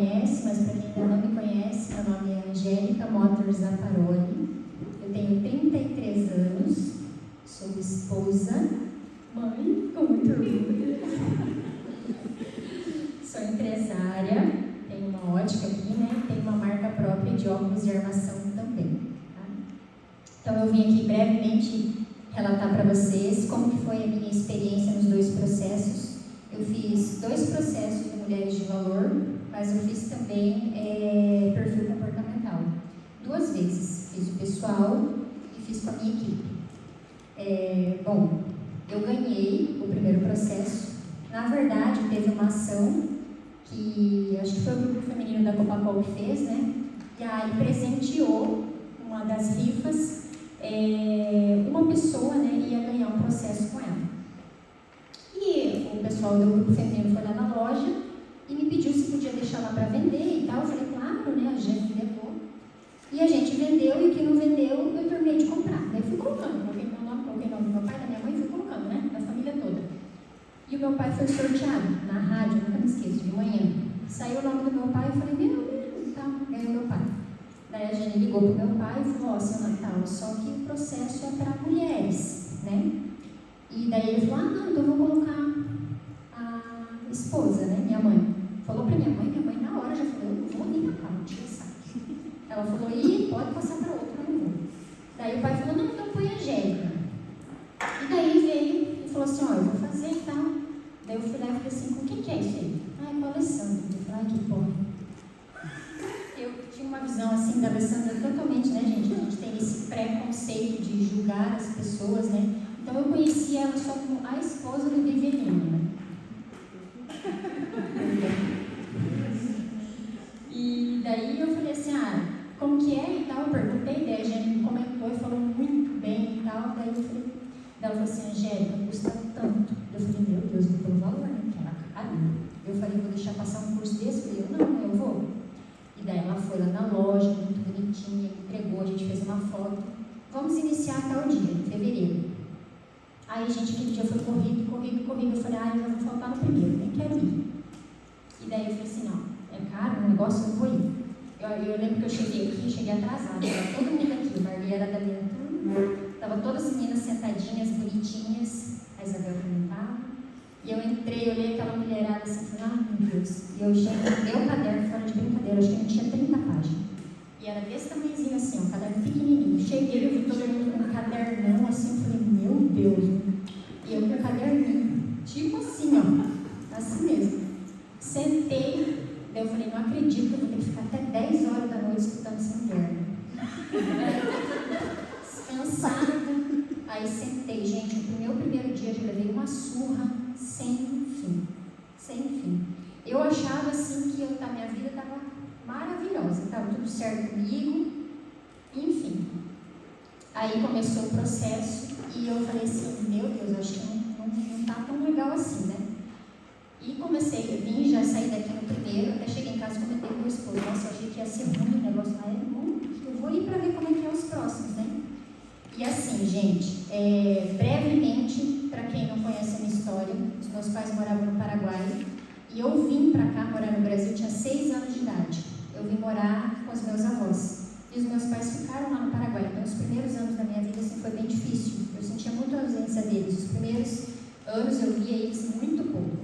conhece, mas para quem ainda não me conhece, meu nome é Angélica Motors Zaparoli. Eu tenho 33 anos, sou esposa, mãe, com muito orgulho. Sou empresária, tenho uma ótica aqui, né? Tenho uma marca própria de óculos de armação também. Tá? Então eu vim aqui brevemente relatar para vocês como que foi a minha experiência nos 2 processos. Eu fiz 2 processos de Mulheres de Valor, mas eu fiz também perfil comportamental. 2 vezes. Fiz o pessoal e fiz com a minha equipe. Bom, eu ganhei o primeiro processo. Na verdade, teve uma ação que acho que foi o grupo feminino da Copacol que fez, né? E aí presenteou uma das rifas, uma pessoa, né, ia ganhar um processo com ela. E o pessoal do grupo feminino foi lá na loja e me pediu se podia deixar lá para vender e tal. Eu falei, claro, né, a gente levou. E a gente vendeu, e o que não vendeu, eu terminei de comprar. Daí fui colocando, coloquei meu nome, coloquei o nome do meu pai, da minha mãe, e fui colocando, né, da família toda. E o meu pai foi sorteado na rádio, nunca me esqueço, de manhã. Saiu o nome do meu pai, eu falei, meu Deus, tá, ganhou meu pai. Daí a Jane ligou pro meu pai e falou, seu Natal, só que o processo é para mulheres, né? E daí ele falou, não, então eu vou colocar a esposa, né, minha mãe. Falou pra minha mãe na hora já falou, eu não vou nem pra cá, não tira saco. Ela falou, pode passar para outra, eu não vou. Daí o pai falou, não, então põe a Angélica. E daí veio e falou assim, eu vou fazer e tal. Daí eu fui lá e falei assim, com quem que é isso aí? É com a Alessandra. Eu falei, que porra. Eu tinha uma visão assim da Alessandra totalmente, né, gente? A gente tem esse preconceito de julgar as pessoas, né? Então eu conheci ela só como a esposa do Vivelino, né? E daí eu falei assim, como que é e tal? Eu perguntei, daí a gente comentou e falou muito bem e tal. Daí eu falei, ela falou assim, Angélica, custa tanto. Eu falei, meu Deus, vou pelo valor, né? Que era caro. Eu falei, vou deixar passar um curso desse? Eu falei, não, eu vou. E daí ela foi lá na loja, muito bonitinha, entregou, a gente fez uma foto. Vamos iniciar tal dia, em fevereiro. Aí, gente, aquele dia foi corrido. Eu falei, eu já vou faltar no primeiro, nem quero ir. E daí eu falei assim, não, é caro o negócio, eu não vou ir. Eu lembro que eu cheguei atrasada, estava todo mundo aqui, o Marli era da minha turma, estavam todas as meninas sentadinhas, bonitinhas, a Isabel também estava. E eu entrei, olhei aquela mulherada assim, falei, meu Deus. E eu cheguei, meu caderno, fora de brincadeira, acho que ele tinha 30 páginas. E era desse tamanhozinho assim, um caderno pequenininho. Cheguei, eu vi todo mundo com um cadernão assim, eu falei, meu Deus. E eu com o caderninho, tipo assim, assim mesmo. Sentei, daí eu falei, não acredito que eu vou ter que ficar até 10 horas da noite escutando essa mulher. Cansada. Aí sentei, gente, no meu primeiro dia eu levei uma surra sem fim. Eu achava assim que a minha vida estava maravilhosa, estava tudo certo comigo, enfim. Aí começou o processo e eu falei assim, meu Deus, acho que não está tão legal assim, né? E comecei, já saí daqui no primeiro, até cheguei em casa e comentei com o meu esposo, nossa, eu achei que ia ser ruim o negócio lá, eu vou ir para ver como é que é os próximos, né? E assim, gente, brevemente, para quem não conhece a minha história, os meus pais moravam no Paraguai e eu vim para cá morar no Brasil, tinha 6 anos de idade. Eu vim morar com os meus avós e os meus pais ficaram lá no Paraguai. Então, os primeiros anos da minha vida assim, foi bem difícil. Eu sentia muito a ausência deles. Os primeiros anos eu via eles muito pouco.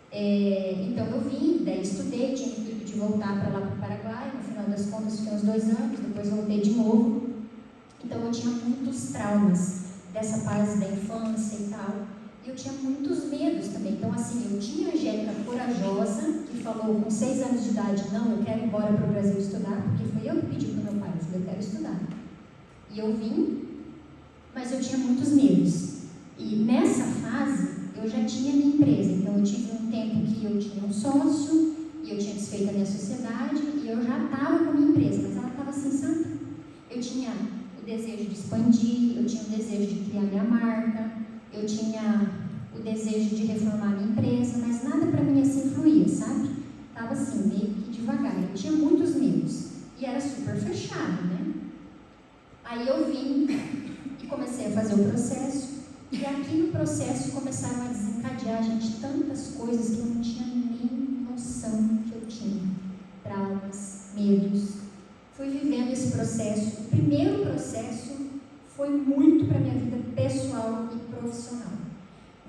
Então, eu vim, daí estudei, tinha o intuito de voltar para lá para o Paraguai. No final das contas, fiquei uns 2 anos, depois voltei de novo. Então, eu tinha muitos traumas dessa fase da infância e tal. E eu tinha muitos medos também. Então, assim, eu tinha a Angélica corajosa, que falou com 6 anos de idade, não, eu quero ir embora para o Brasil estudar, porque foi eu que pedi para o meu pai, eu falei, eu quero estudar. E eu vim, mas eu tinha muitos medos. E nessa fase, eu já tinha minha empresa. Então, eu tive um tempo que eu tinha um sócio, e eu tinha desfeito a minha sociedade, e eu já estava com a minha empresa, mas ela estava assim, sabe? Eu tinha o desejo de expandir, eu tinha o desejo de criar minha marca, eu tinha o desejo de reformar minha empresa, mas nada para mim assim fluía, sabe? Estava assim, meio que devagar. Eu tinha muitos medos e era super fechado, né? Aí eu vim e comecei a fazer o processo e aqui no processo começaram a desencadear, gente, tantas coisas que eu não tinha nem noção que eu tinha. processo. O primeiro processo foi muito para a minha vida pessoal e profissional.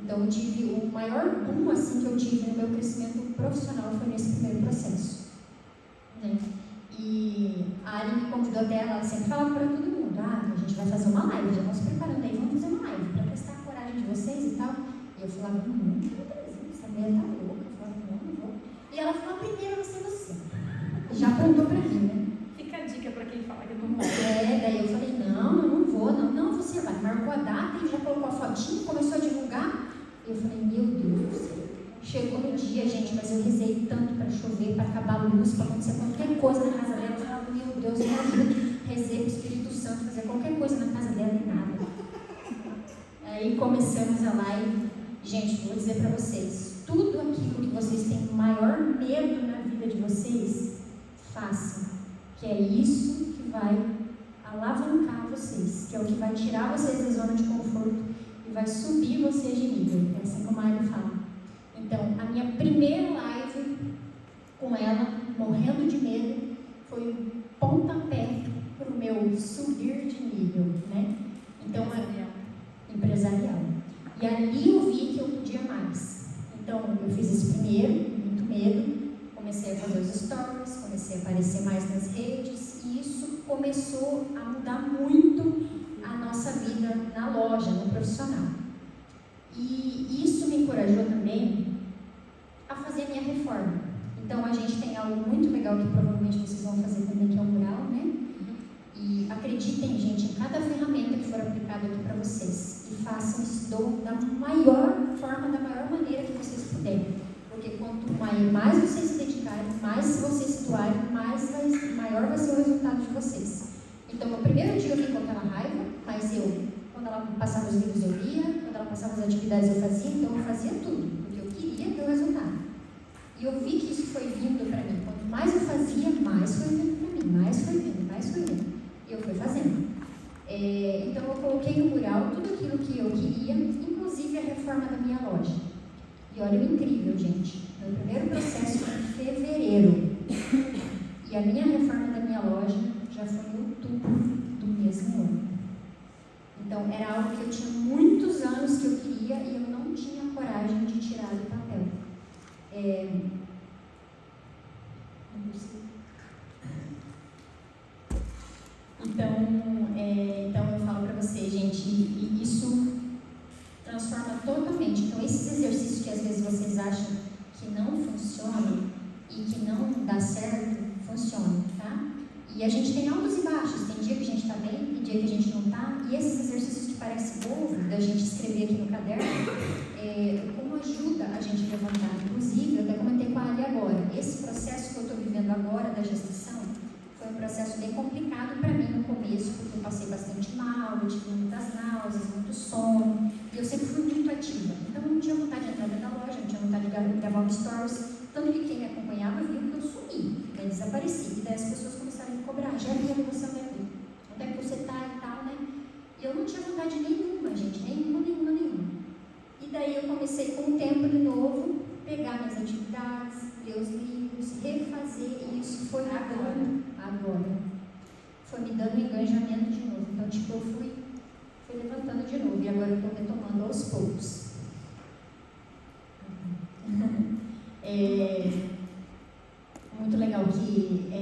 Então, eu tive o maior boom assim, que eu tive no meu crescimento profissional foi nesse primeiro processo. Né? E a Ari me convidou até, ela sempre falava para todo mundo, a gente vai fazer uma live, já vamos preparando aí, vamos fazer uma live para testar a coragem de vocês e tal. E eu falava, não, essa mulher tá louca. Eu falava, não vou. E ela falou, a primeira vai ser você. Já apontou para mim, né? Fica a dica para quem fala que eu não vou. Daí eu falei, não, eu não vou, não, você vai. Marcou a data e já colocou a fotinha, começou a divulgar. E eu falei, meu Deus do céu. Chegou no dia, gente, mas eu rezei tanto para chover, para acabar a luz, para acontecer qualquer coisa na casa dela. Eu falava, meu Deus, me ajuda. Rezei para o Espírito Santo fazer qualquer coisa na casa dela e nada. Aí começamos a live. Gente, vou dizer para vocês, tudo aquilo que vocês têm maior medo na vida de vocês, façam. Que é isso que vai alavancar vocês, que é o que vai tirar vocês da zona de conforto e vai subir vocês de nível. É assim como a Ari fala. Então, a minha primeira live com ela, morrendo de medo, foi um pontapé para o meu subir de nível, né? Então, empresarial. E ali eu vi que eu podia mais. Então, eu fiz esse primeiro, muito medo, comecei a fazer os stories, comecei a aparecer mais nas redes, e isso começou a mudar muito a nossa vida na loja, no profissional. E isso me encorajou também a fazer a minha reforma. Então, a gente tem algo muito legal que provavelmente vocês vão fazer também, que é o mural, né? E acreditem, gente, em cada ferramenta que for aplicada aqui para vocês. E façam isso da maior forma, da maior maneira que vocês puderem. Porque quanto mais vocês se dedicarem, mais vocês se doarem, maior vai ser o resultado de vocês. Então, no primeiro dia eu vim com aquela raiva, mas quando ela passava os livros eu lia, quando ela passava as atividades eu fazia, então eu fazia tudo, porque eu queria ter o resultado. E eu vi que isso foi vindo para mim. Quanto mais eu fazia, mais foi vindo para mim, mais foi vindo. E eu fui fazendo. Então eu coloquei no mural tudo aquilo que eu queria, inclusive a reforma da minha loja. E olha o incrível, gente. Meu primeiro processo foi em fevereiro. E a minha reforma da minha loja já foi em outubro do mesmo ano. Então era algo que eu tinha muitos anos que eu queria e eu não tinha coragem de tirar do papel. Então eu falo para vocês, gente, e isso transforma totalmente. Então esses exercícios que às vezes vocês acham que não funcionam e que não dá certo, funcionam, tá? E a gente tem altos e baixos, tem dia que a gente está bem, tem dia que a gente não está, e esses exercícios que parecem bobo, da gente escrever aqui no caderno, como ajuda a gente a levantar. Inclusive, eu até comentei com a Ali agora, esse processo que eu estou vivendo agora da gestação, foi um processo bem complicado para mim no começo, porque eu passei bastante mal, eu tive muitas náuseas, muito sono, e eu sempre fui muito ativa. Então eu não tinha vontade de entrar dentro da loja, não tinha vontade de gravar um stories, tanto que quem me acompanhava viu que eu sumi, eu desapareci. E daí as pessoas começaram a me cobrar, já vi você onde é que você está e tal, né? E eu não tinha vontade nenhuma, gente, nenhuma. E daí eu comecei com o tempo de novo, pegar minhas atividades, ler os livros, refazer, e isso foi agora. Foi me dando engajamento de novo. Então, eu fui levantando de novo, e agora eu estou retomando aos poucos. Muito legal que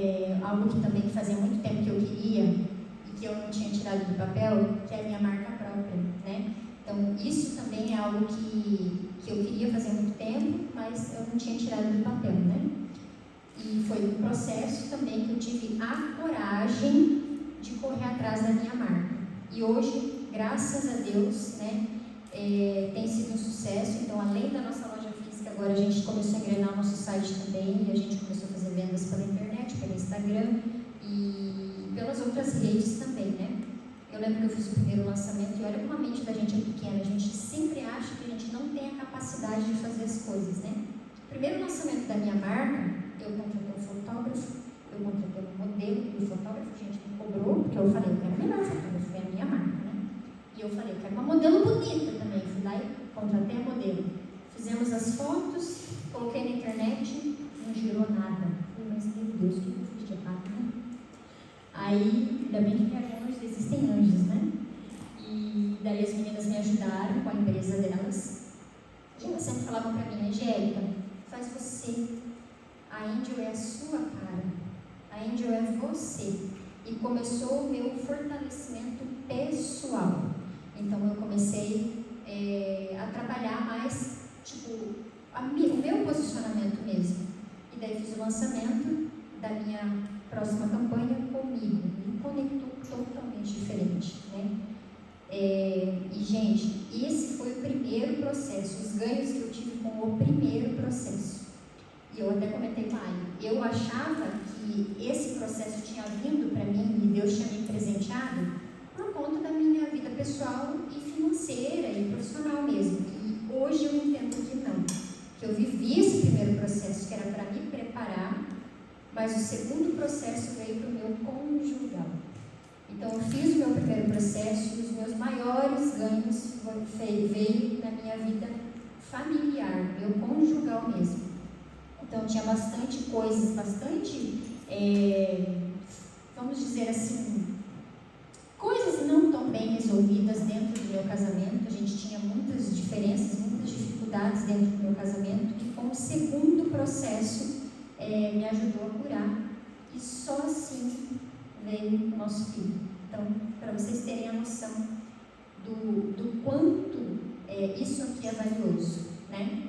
algo que também fazia muito tempo que eu queria, e que eu não tinha tirado do papel, que é a minha marca própria, né? Então, isso também é algo que eu queria fazer há muito tempo, mas eu não tinha tirado do papel, né? E foi um processo também que eu tive a coragem de correr atrás da minha marca. E hoje, graças a Deus, né, tem sido um sucesso. Então, além da nossa loja física, agora a gente começou a engrenar o nosso site também, e a gente começou a fazer vendas pela internet, pelo Instagram e pelas outras redes também, né? Eu lembro que eu fiz o primeiro lançamento e olha como a mente da gente é pequena, a gente sempre acha que a gente não tem a capacidade de fazer as coisas, né? O primeiro lançamento da minha marca, eu contratei um fotógrafo, eu contratei um modelo, e o fotógrafo, gente, me cobrou, porque eu falei, eu quero o melhor fotógrafo, é a minha marca, né? E eu falei, eu quero uma modelo bonita também, fui lá e contratei a modelo. Fizemos as fotos, coloquei na internet, não girou nada. Eu falei, mas meu Deus, o que eu fiz de errado, né? Aí ainda bem que anjos, existem anjos, né? E daí as meninas me ajudaram com a empresa delas. E elas sempre falavam para mim, Angélica, faz você. A Angel é a sua cara. A Angel é você. E começou o meu fortalecimento pessoal. Então eu comecei a trabalhar mais, o meu posicionamento mesmo. E daí fiz o lançamento da minha próxima campanha comigo. Me conectou totalmente diferente, né? E, gente, esse foi o primeiro processo, os ganhos que eu tive com o primeiro processo. E eu até comentei com a Aine, eu achava que esse processo tinha vindo para mim e Deus tinha me presenteado por conta da minha vida pessoal e financeira e profissional mesmo. E hoje eu entendo que não, que eu vivi esse primeiro processo que era para me preparar, mas o segundo processo veio para o meu conjugal. Então eu fiz o meu primeiro processo e os meus maiores ganhos veio na minha vida familiar, meu conjugal mesmo. Então tinha bastante coisas, vamos dizer assim, coisas não tão bem resolvidas dentro do meu casamento. A gente tinha muitas diferenças, muitas dificuldades dentro do meu casamento e com o segundo processo me ajudou a curar e só assim veio o nosso filho. Então, para vocês terem a noção do quanto isso aqui é valioso, né?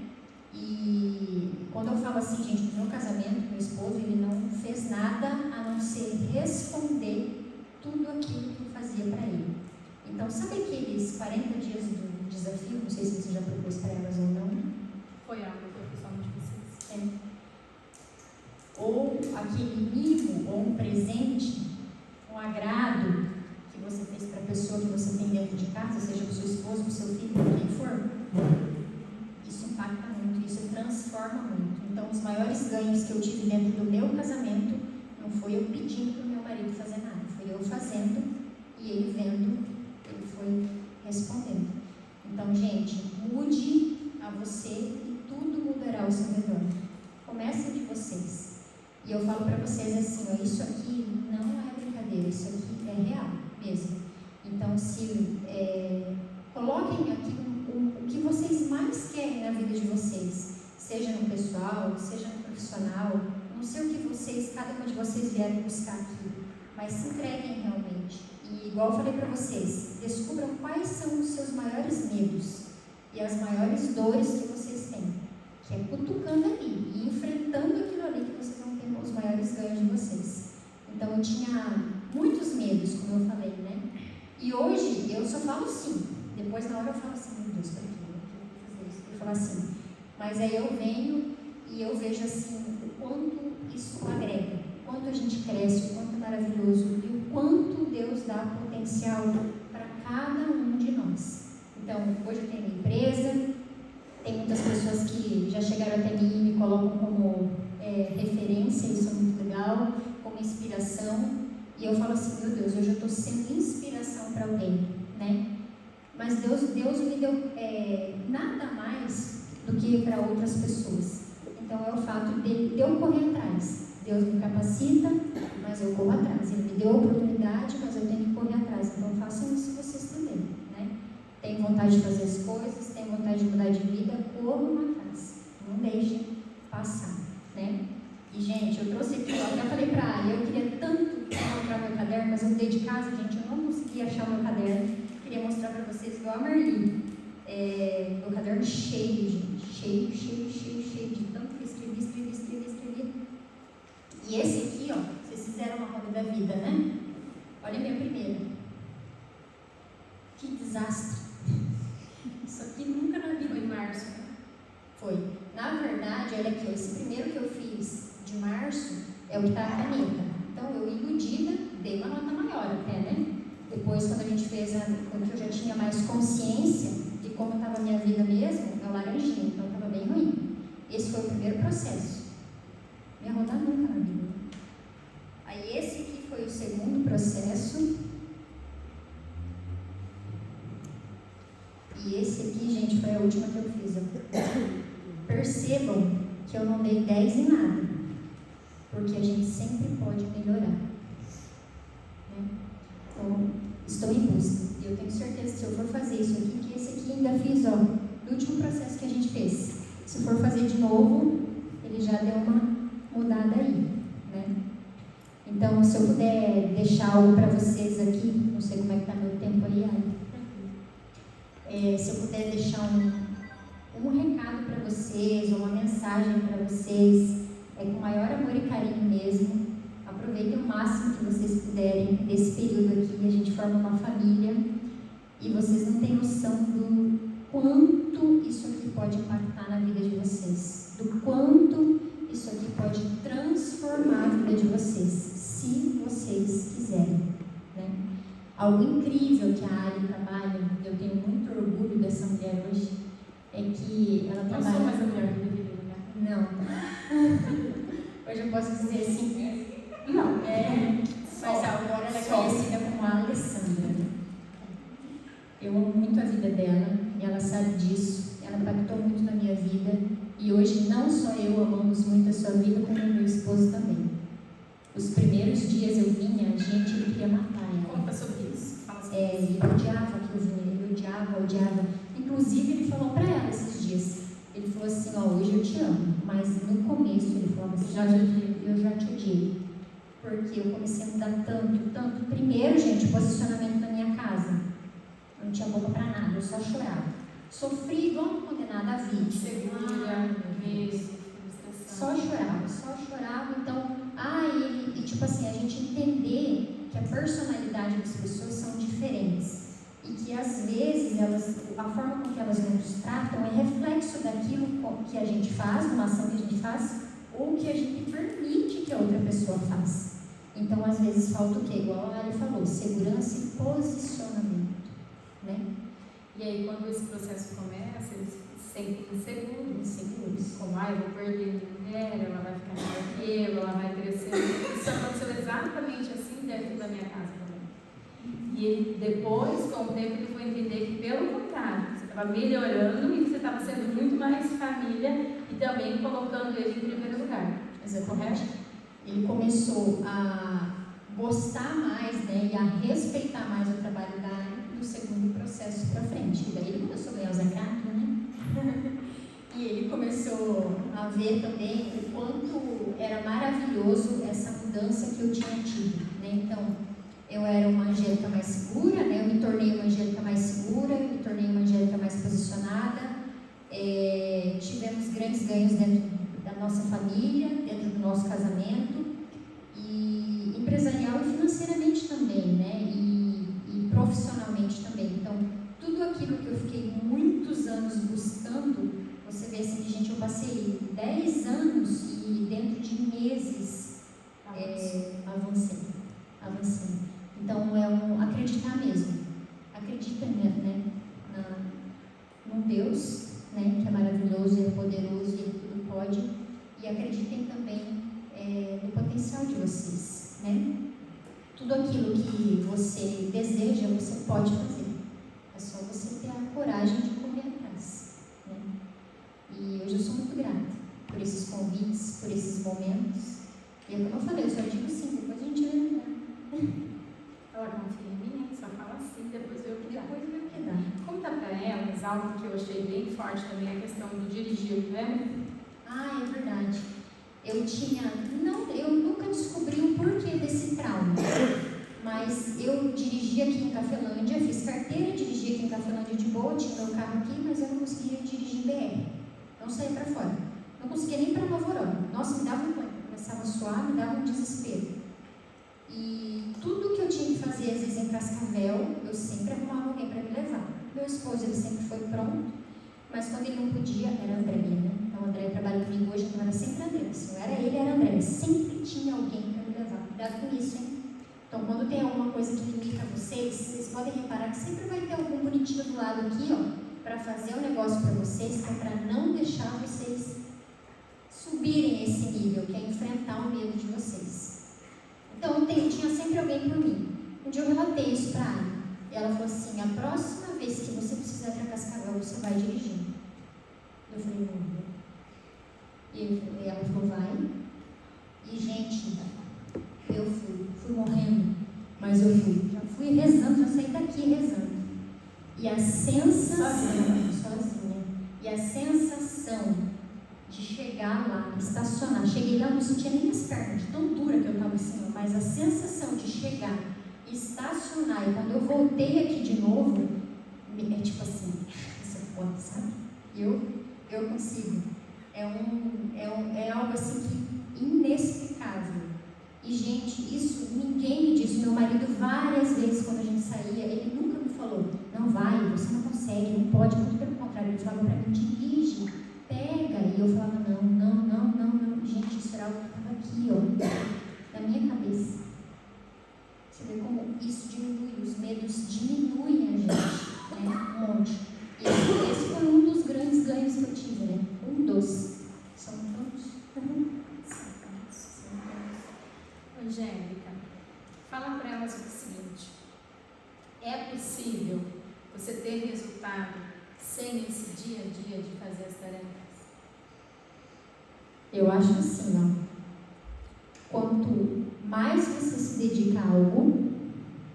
E quando eu falo assim, gente, no meu casamento, meu esposo, ele não fez nada a não ser responder tudo aquilo que eu fazia para ele. Então, sabe aqueles 40 dias do desafio? Não sei se você já propôs para elas ou não. Foi algo que eu fiz só de vocês. Ou aquele mimo, ou um presente, um agrado que você fez para a pessoa que você tem dentro de casa, seja para o seu esposo, para o seu filho, para quem for. Isso impacta muito, isso transforma muito. Então, os maiores ganhos que eu tive dentro do meu casamento, não foi eu pedindo para o meu marido fazer nada, foi eu fazendo e ele vendo, ele foi respondendo. Então, gente, mude a você e tudo mudará ao seu redor. Começa de vocês. E eu falo para vocês assim, isso aqui não é brincadeira, isso aqui é real mesmo. Então, coloquem aqui o que vocês mais querem na vida de vocês, seja no pessoal, seja no profissional, não sei o que cada uma de vocês vierem buscar aqui, mas se entreguem realmente. E igual eu falei para vocês, descubram quais são os seus maiores medos e as maiores dores que vocês têm, que é cutucando ali e enfrentando aquilo ali que vocês vão ter os maiores ganhos de vocês. Então eu tinha muitos medos, como eu falei, né? E hoje eu só falo sim. Depois na hora eu falo assim, meu Deus, para que eu vou fazer isso? Eu falo assim, mas aí eu venho e eu vejo assim o quanto isso agrega, o quanto a gente cresce, o quanto é maravilhoso e o quanto Deus dá potencial para cada um de nós. Então, hoje eu tenho minha empresa, tem muitas pessoas que já chegaram até mim e me colocam como referência, isso é muito legal, como inspiração, e eu falo assim, meu Deus, hoje eu estou sendo inspiração para alguém, né? Mas Deus me deu nada mais do que para outras pessoas. Então é o fato de eu correr atrás. Deus me capacita, mas eu corro atrás. Ele me deu a oportunidade, mas eu tenho que correr atrás. Então façam isso vocês também, né? Tem vontade de fazer as coisas, tem vontade de mudar de vida, corram atrás. Não deixem passar, né? E, gente, eu trouxe aqui, eu até falei para a Ari, eu queria tanto encontrar meu caderno, mas eu mudei de casa, gente, eu não consegui achar o meu caderno. Queria mostrar para vocês, igual a Marli. Meu caderno cheio, gente, cheio de tanto que escrevi. E esse aqui, ó, vocês fizeram uma roda da vida, né? Olha a minha primeira. Que desastre. Isso aqui nunca na vida. Foi em março. Foi. Na verdade, olha aqui, ó, esse primeiro que eu fiz de março é o que está a caneta. Então, eu iludida, dei uma nota maior até, né? Depois, quando a gente fez quando eu já tinha mais consciência de como estava a minha vida mesmo, é o laranjinha, então estava bem ruim. Esse foi o primeiro processo. Não ia rodar nunca na vida. Aí esse aqui foi o segundo processo. E esse aqui, gente, foi a última que eu fiz. Percebam que eu não dei 10 em nada. Porque a gente sempre pode melhorar. Né? estou em busca. E eu tenho certeza que se eu for fazer isso aqui, que esse aqui ainda fiz, ó, no último processo que a gente fez. Se for fazer de novo, ele já deu uma mudada aí, né? Então, se eu puder deixar algo para vocês aqui, não sei como é que está meu tempo aí, se eu puder deixar um recado para vocês, ou uma mensagem para vocês, com o maior amor e carinho mesmo. Aproveitem o máximo que vocês puderem nesse período aqui. A gente forma uma família e vocês não têm noção do quanto isso aqui pode impactar na vida de vocês, do quanto isso aqui pode transformar a vida de vocês, se vocês quiserem, né? Algo incrível que a Ali trabalha, eu tenho muito orgulho dessa mulher hoje, é que ela trabalha... Não sou mais a mulher do deveria, né? Não. Hoje eu posso dizer assim, não, mas agora ela é conhecida como a Alessandra. Eu amo muito a vida dela e ela sabe disso. Ela impactou muito na minha vida e hoje não só eu amamos muito a sua vida, como o meu esposo também. Os primeiros dias eu vinha, gente, eu queria matar ela. Conta sobre isso. Fala sobre isso. Ele odiava que eu vinha, ele odiava. Inclusive ele falou pra ela esses dias, ele falou assim, ó, hoje eu te amo, mas no começo ele falava assim, eu já te odiei. Porque eu comecei a mudar tanto. Primeiro, gente, o posicionamento da minha casa. Eu não tinha boca pra nada, eu só chorava. Sofri igual uma condenada a vida. Segura, medo, Só chorava. Então, e tipo assim, a gente entender que a personalidade das pessoas são diferentes. E que às vezes, a forma com que elas nos tratam é reflexo daquilo que a gente faz, uma ação que a gente faz, ou que a gente permite que a outra pessoa faça. Então, às vezes, falta o quê? Igual a Ali falou, segurança e posicionamento, né? E aí, quando esse processo começa, eles se sentem inseguros. Como, eu vou perder a mulher, ela vai ficar melhor que eu, ela vai crescer. Isso aconteceu exatamente assim dentro da minha casa também. E ele, depois, com o tempo, ele foi entender que, pelo contrário, você estava melhorando e você estava sendo muito mais família e também colocando ele em primeiro lugar. Exatamente. Ele começou a gostar mais, né, e a respeitar mais o trabalho da Ari no segundo processo para frente. E daí ele começou a ganhar os acatos, né? E ele começou a ver também o quanto era maravilhoso essa mudança que eu tinha tido, né? Então, eu era uma Angélica mais segura, né? Eu me tornei uma Angélica mais segura, eu me tornei uma Angélica mais posicionada. Tivemos grandes ganhos dentro da nossa família, dentro do nosso casamento, e empresarial e financeiramente também, né? E profissionalmente também. Então, tudo aquilo que eu fiquei muitos anos buscando, você vê assim, gente, eu passei 10 anos e dentro de meses avancei. Então, acreditar mesmo. Acredita, né? Num Deus, né, que é maravilhoso, é poderoso e ele tudo pode. E acreditem também no potencial de vocês, né? Tudo aquilo que você deseja, você pode fazer. É só você ter a coragem de correr atrás, né? E hoje eu sou muito grata por esses convites, por esses momentos. E como eu falei, eu só digo sim, depois a gente vai mudar. Ela confia em mim, só fala assim, depois eu que dá. Conta pra elas algo que eu achei bem forte também, a questão do dirigir, né? É verdade. Eu nunca descobri o porquê desse trauma, mas eu dirigi aqui em Cafelândia, fiz carteira, dirigi aqui em Cafelândia de boa, tinha meu carro aqui, mas eu não conseguia dirigir em BR, não saía para fora, não conseguia nem para Novo Orando. Nossa, me dava um pânico, começava a suar, me dava um desespero. E tudo que eu tinha que fazer, às vezes em Cascavel, eu sempre arrumava alguém para me levar. Meu esposo, ele sempre foi pronto, mas quando ele não podia, era André, né? Então, o André trabalha comigo hoje, então era sempre André. Se não era ele, era André. Sempre tinha alguém para me levar. Cuidado com isso, hein? Então, quando tem alguma coisa que limita vocês podem reparar que sempre vai ter algum bonitinho do lado aqui, ó, para fazer um negócio para vocês, que é para não deixar vocês subirem esse nível, que é enfrentar o medo de vocês. Então, tinha sempre alguém por mim. Um dia eu relatei isso para a Ari. E ela falou assim, a próxima vez que você precisar ir para Cascavel, você vai dirigindo. Eu falei, não vou. E ela falou, vai. E, gente, eu fui morrendo. Mas eu já fui rezando, já saí daqui rezando. E a sensação, sozinha, e a sensação de chegar lá, estacionar, cheguei lá, não sentia nem as pernas, de tão dura que eu estava assim, mas a sensação de chegar, estacionar, e quando eu voltei aqui de novo, é tipo assim, essa foto, sabe? Eu consigo. É algo assim que inexplicável. E, gente, isso ninguém me disse. Meu marido, várias vezes, quando a gente saía, ele nunca me falou, não vai, você não consegue, não pode, muito pelo contrário, ele falava para mim, dirige, pega. E eu falava, não. Gente, isso era algo que estava aqui, ó, na minha cabeça. Você vê como isso diminui, os medos diminuem a gente, né? Um monte. E esse foi um dos grandes ganhos que eu tive, né? Um dos. São tantos. Angélica, fala para elas o seguinte: é possível você ter resultado sem esse dia a dia de fazer as tarefas? Eu acho assim, ó. Quanto mais você se dedica a algo,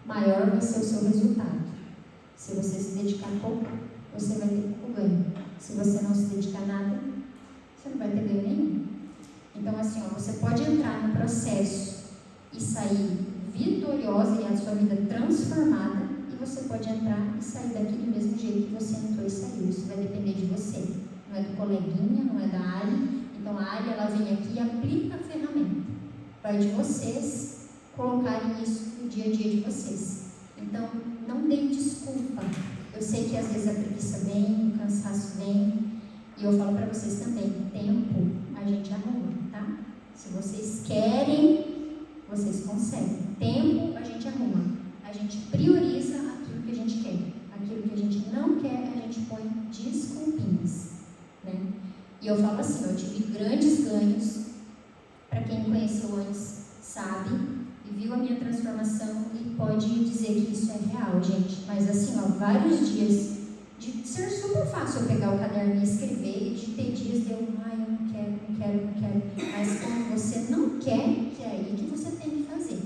maior vai ser o seu resultado. Se você se dedicar pouco, você vai ter pouco ganho. Se você não se dedicar a nada, você não vai ter ganho nenhum. Então, assim, ó, você pode entrar no processo e sair vitoriosa e a sua vida transformada, e você pode entrar e sair daqui do mesmo jeito que você entrou e saiu. Isso vai depender de você. Não é do coleguinha, não é da Ali. Então, a Ali, ela vem aqui e aplica a ferramenta. Vai de vocês colocarem isso no dia a dia de vocês. Então, não deem desculpa. Eu sei que às vezes a preguiça vem, o cansaço vem, e eu falo para vocês também, tempo a gente arruma, tá? Se vocês querem, vocês conseguem. Tempo a gente arruma. A gente prioriza aquilo que a gente quer. Aquilo que a gente não quer, a gente põe desculpinhas, né? E eu falo assim, eu tive grandes ganhos. Para quem me conheceu antes sabe, e viu a minha transformação e pode dizer que isso é real, gente. Mas assim, ó, vários dias de ser super fácil eu pegar o caderno e escrever, e de ter dias de eu não quero. Mas quando você não quer, que é aí que você tem que fazer.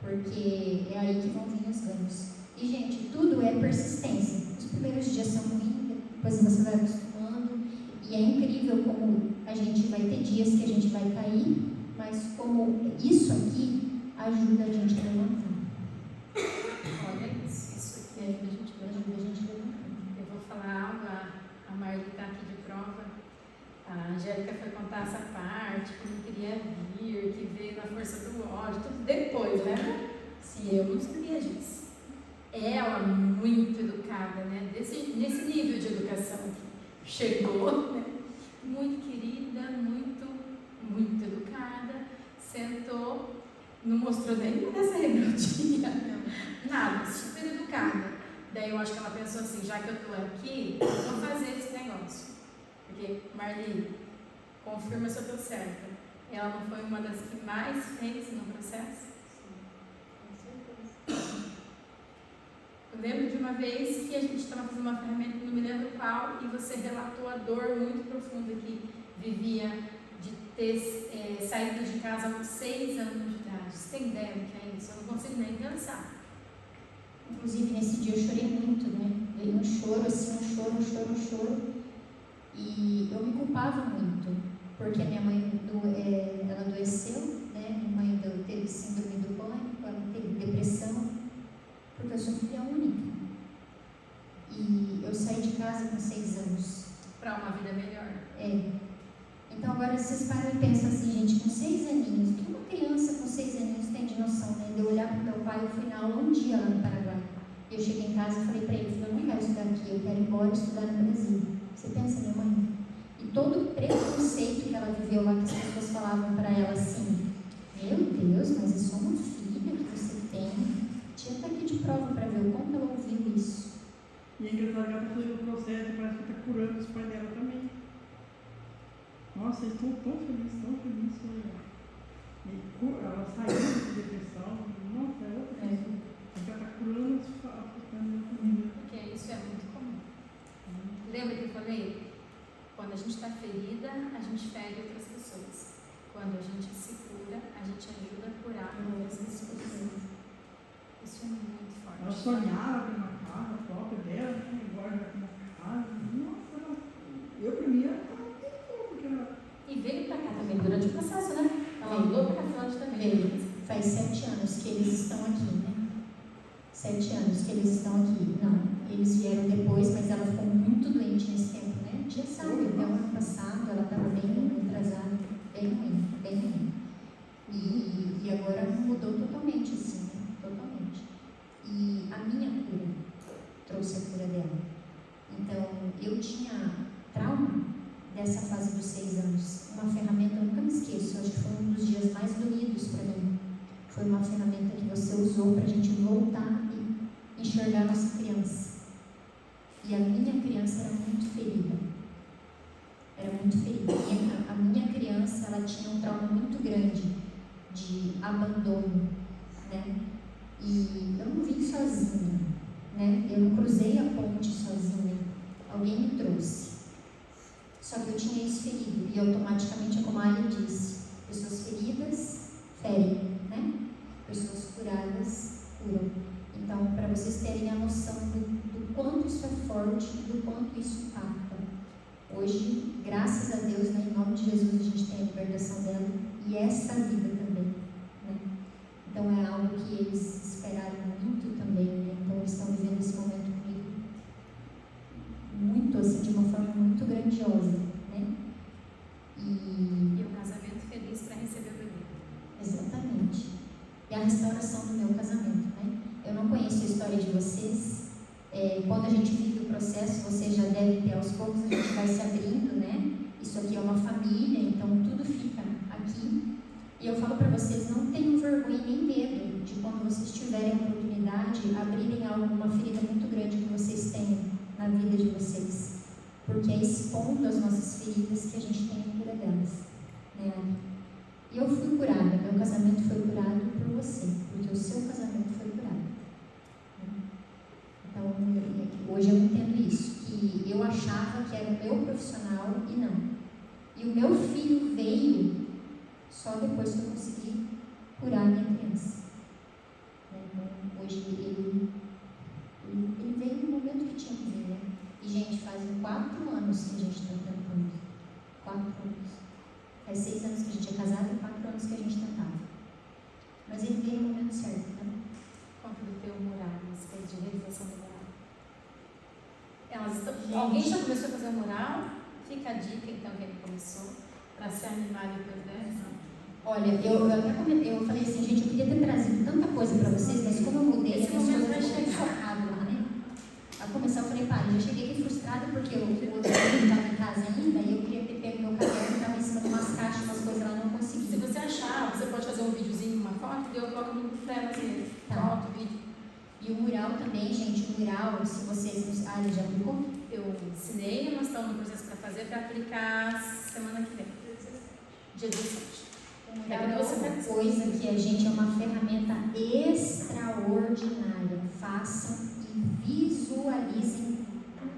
Porque é aí que vão vir os ganhos. E, gente, tudo é persistência. Os primeiros dias são ruins, depois você vai acostumando. E é incrível como a gente vai ter dias que a gente vai cair, mas como isso aqui ajuda a gente a levantar. Olha isso aqui ajuda a gente a levantar. Eu vou falar algo, a Marli está aqui de prova. A Angélica foi contar essa parte, que não queria vir, que veio na força do ódio, tudo depois, né? Sim, eu não sabia disso. Ela, muito educada, né? Nesse nível de educação aqui. Chegou, né? Muito querida, muito educada, sentou, não mostrou nenhuma dessa rebeldia, nada, super educada. Daí eu acho que ela pensou assim, já que eu estou aqui, eu vou fazer esse negócio. Porque, Marli, confirma se eu estou certa, ela não foi uma das que mais fez no processo? Eu lembro de uma vez que a gente estava fazendo uma ferramenta, não me lembro qual, e você relatou a dor muito profunda que vivia de ter saído de casa com 6 anos de idade. Você tem ideia do que é isso? Eu não consigo nem pensar. Inclusive, nesse dia eu chorei muito, né? Veio um choro, assim, um choro. E eu me culpava muito, porque a minha mãe, ela adoeceu, né? Minha mãe teve síndrome do pânico, ela teve depressão, porque eu sou filha única. E eu saí de casa com 6 anos. Para uma vida melhor. Então agora vocês param e pensam assim, gente, com 6 aninhos, o que uma criança com 6 aninhos tem de noção, né? De eu olhar para o meu pai, eu fui na aula um dia lá no Paraguai. Eu cheguei em casa e falei para ele, eu não quero estudar aqui, eu quero ir embora estudar no Brasil. Você pensa, minha mãe? E todo o preconceito que ela viveu lá, que as pessoas falavam para ela assim, meu Deus, mas é só uma filha que você tem. Tia está aqui de prova para ver o quanto ela ouviu isso. E a engraçada foi no processo, parece que está curando os pais dela também. Nossa, eles estão tão felizes, ela saiu de depressão, nossa, é outra pessoa. Ela está curando os pais dela também. Porque isso é muito comum. Lembra que eu falei? Quando a gente está ferida, a gente fere outras pessoas. Quando a gente se cura, a gente ajuda a curar outras pessoas. sonhava com uma casa própria dela, né? Agora já tem uma casa. Nossa, eu pra mim era porque era. E veio pra cá também durante o processo, né? Ela mudou pra cá também. Veio. Faz 7 anos que eles estão aqui, né? 7 anos que eles estão aqui. Não, eles vieram depois, mas ela ficou muito doente nesse tempo, né? Já sabe, até o ano passado ela estava bem atrasada, bem ruim, bem ruim. E agora mudou totalmente, assim, né? Totalmente. E a minha cura trouxe a cura dela. Então, eu tinha trauma dessa fase dos 6 anos. Uma ferramenta, eu nunca me esqueço, acho que foi um dos dias mais doídos para mim. Foi uma ferramenta que você usou para a gente voltar e enxergar a nossa criança. E a minha criança era muito ferida. Era muito ferida. A minha criança, ela tinha um trauma muito grande de abandono, né? E eu não vim sozinha, né? Eu não cruzei a ponte sozinha. Alguém me trouxe. Só que eu tinha isso ferido. E automaticamente, como a Ali disse, pessoas feridas ferem, né? Pessoas curadas curam. Então, para vocês terem a noção do quanto isso é forte, do quanto isso impacta. Hoje, graças a Deus, né, em nome de Jesus, a gente tem a libertação dela e essa vida também, né? Então, é algo que eles esperaram muito também, né? Então, eles estão vivendo esse momento comigo muito, assim, de uma forma muito grandiosa, né? E um casamento feliz para receber o bebê. Exatamente. E a restauração do meu casamento, né? Eu não conheço a história de vocês. Quando a gente vive o processo, você já deve ter aos poucos, a gente vai se abrindo, né? Isso aqui é uma família, então tudo fica aqui. E eu falo para vocês, não tenham vergonha nem medo de quando vocês tiverem a oportunidade, abrirem alguma ferida muito grande que vocês tenham na vida de vocês. Porque é expondo as nossas feridas que a gente tem a cura delas, né? E eu fui curada, meu casamento foi curado por você, porque o seu casamento foi curado. Então, hoje eu entendo isso, que eu achava que era o meu profissional e não. E o meu filho veio só depois que eu consegui curar a minha criança. Então, hoje ele veio no momento que tinha que vir, né? E, gente, fazem 4 anos que a gente está tentando. 4 anos. Faz 6 anos que a gente é casado e 4 anos que a gente tentava. Mas ele veio no momento certo, né? Conta do teu mural, as coisas de realização do mural. Alguém já começou a fazer o mural? Fica a dica, então, que ele começou, para se animar depois dessa. Olha, eu falei assim, gente, eu queria ter trazido tanta coisa para vocês, mas como eu mudei, esse momento vai chegar lá, né? A começar, eu falei, pai, já cheguei aqui frustrada porque o outro estava em casa ainda e eu queria ter pego meu caderno, estava em cima de umas caixas, umas coisas lá, não consegui. Se você achar, você pode fazer um videozinho, uma foto, e eu coloco no tela assim, foto, vídeo. E o mural também, gente, o mural, se vocês... Ah, ele já aplicou? Eu ensinei, nós estamos no processo para fazer, para aplicar semana que vem. Dia 17. O mural é outra coisa que a gente é uma ferramenta extraordinária. Façam e visualizem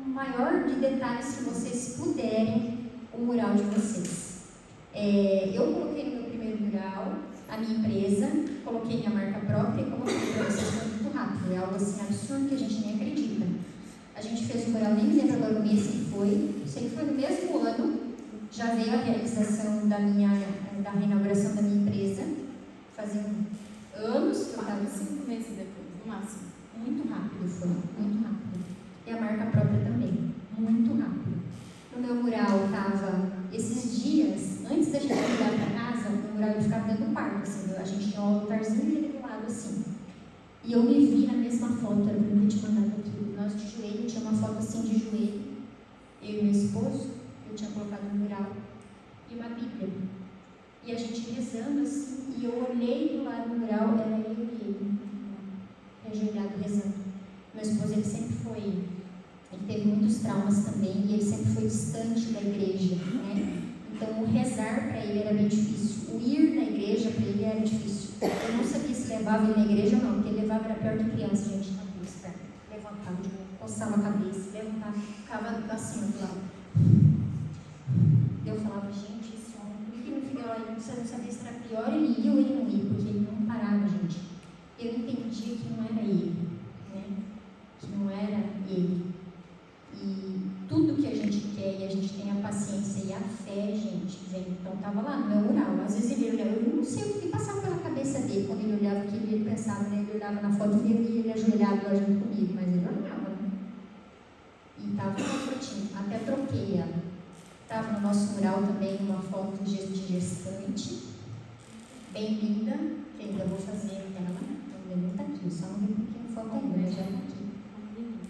o maior de detalhes que vocês puderem o mural de vocês. Eu coloquei no meu primeiro mural a minha empresa, coloquei minha marca própria e como eu falei para vocês, foi muito rápido. É algo assim absurdo que a gente nem acredita. A gente fez o mural, nem me lembro agora o mês que foi. Sei que foi no mesmo ano, já veio a realização da reinauguração da minha empresa. Faziam anos que eu estava 5 meses depois, no máximo. Muito rápido foi, muito rápido. E a marca própria também, muito rápido. No meu mural estava, esses dias, antes da gente mudar para casa, o meu mural ele ficava dentro do quarto, assim, a gente tinha um altarzinho ali do lado, assim. E eu me vi na mesma foto, era para eu te mandar aqui. Nós de joelho, tinha uma foto assim de joelho, eu e meu esposo, eu tinha colocado no mural, e uma Bíblia. E a gente rezando assim, e eu olhei do lado do mural, era eu e ele, ajoelhado rezando. Meu esposo, ele sempre foi, ele teve muitos traumas também, e ele sempre foi distante da igreja, né? Então, o rezar para ele era bem difícil, o ir na igreja para ele era difícil. Eu não sabia se levava ele na igreja ou não, porque ele levava era pior que criança, gente, na busca. Levantava de novo, coçava a cabeça, levantava, ficava assim do lado. Eu falava, gente, esse homem, por que não fica lá? Eu não sabia se era pior ele ia ou ele não ia, porque ele não parava, gente. Eu entendia que não era ele, né? olhava na foto e via ele ajoelhado lá junto comigo, mas ele olhava, né? E estava na fotinho, até troquei ela. Estava no nosso mural também uma foto de gestante, bem linda, que ainda vou fazer ela. Ainda não está aqui, só não vi porque a foto ainda, mas já está aqui.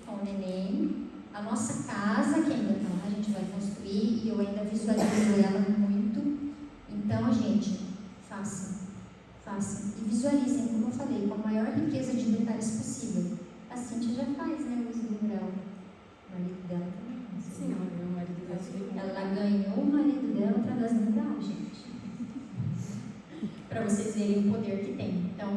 Com o neném. A nossa casa, que ainda está lá, a gente vai construir, e eu ainda visualizo ela muito. Então, gente, façam. E visualizem, como eu falei, com a maior riqueza de detalhes possível. A Cíntia já faz, né, o uso do mural. O marido dela também. Sim, ela ganhou o marido dela. Ela ganhou o marido dela através do mural, gente. Para vocês verem o poder que tem. Então,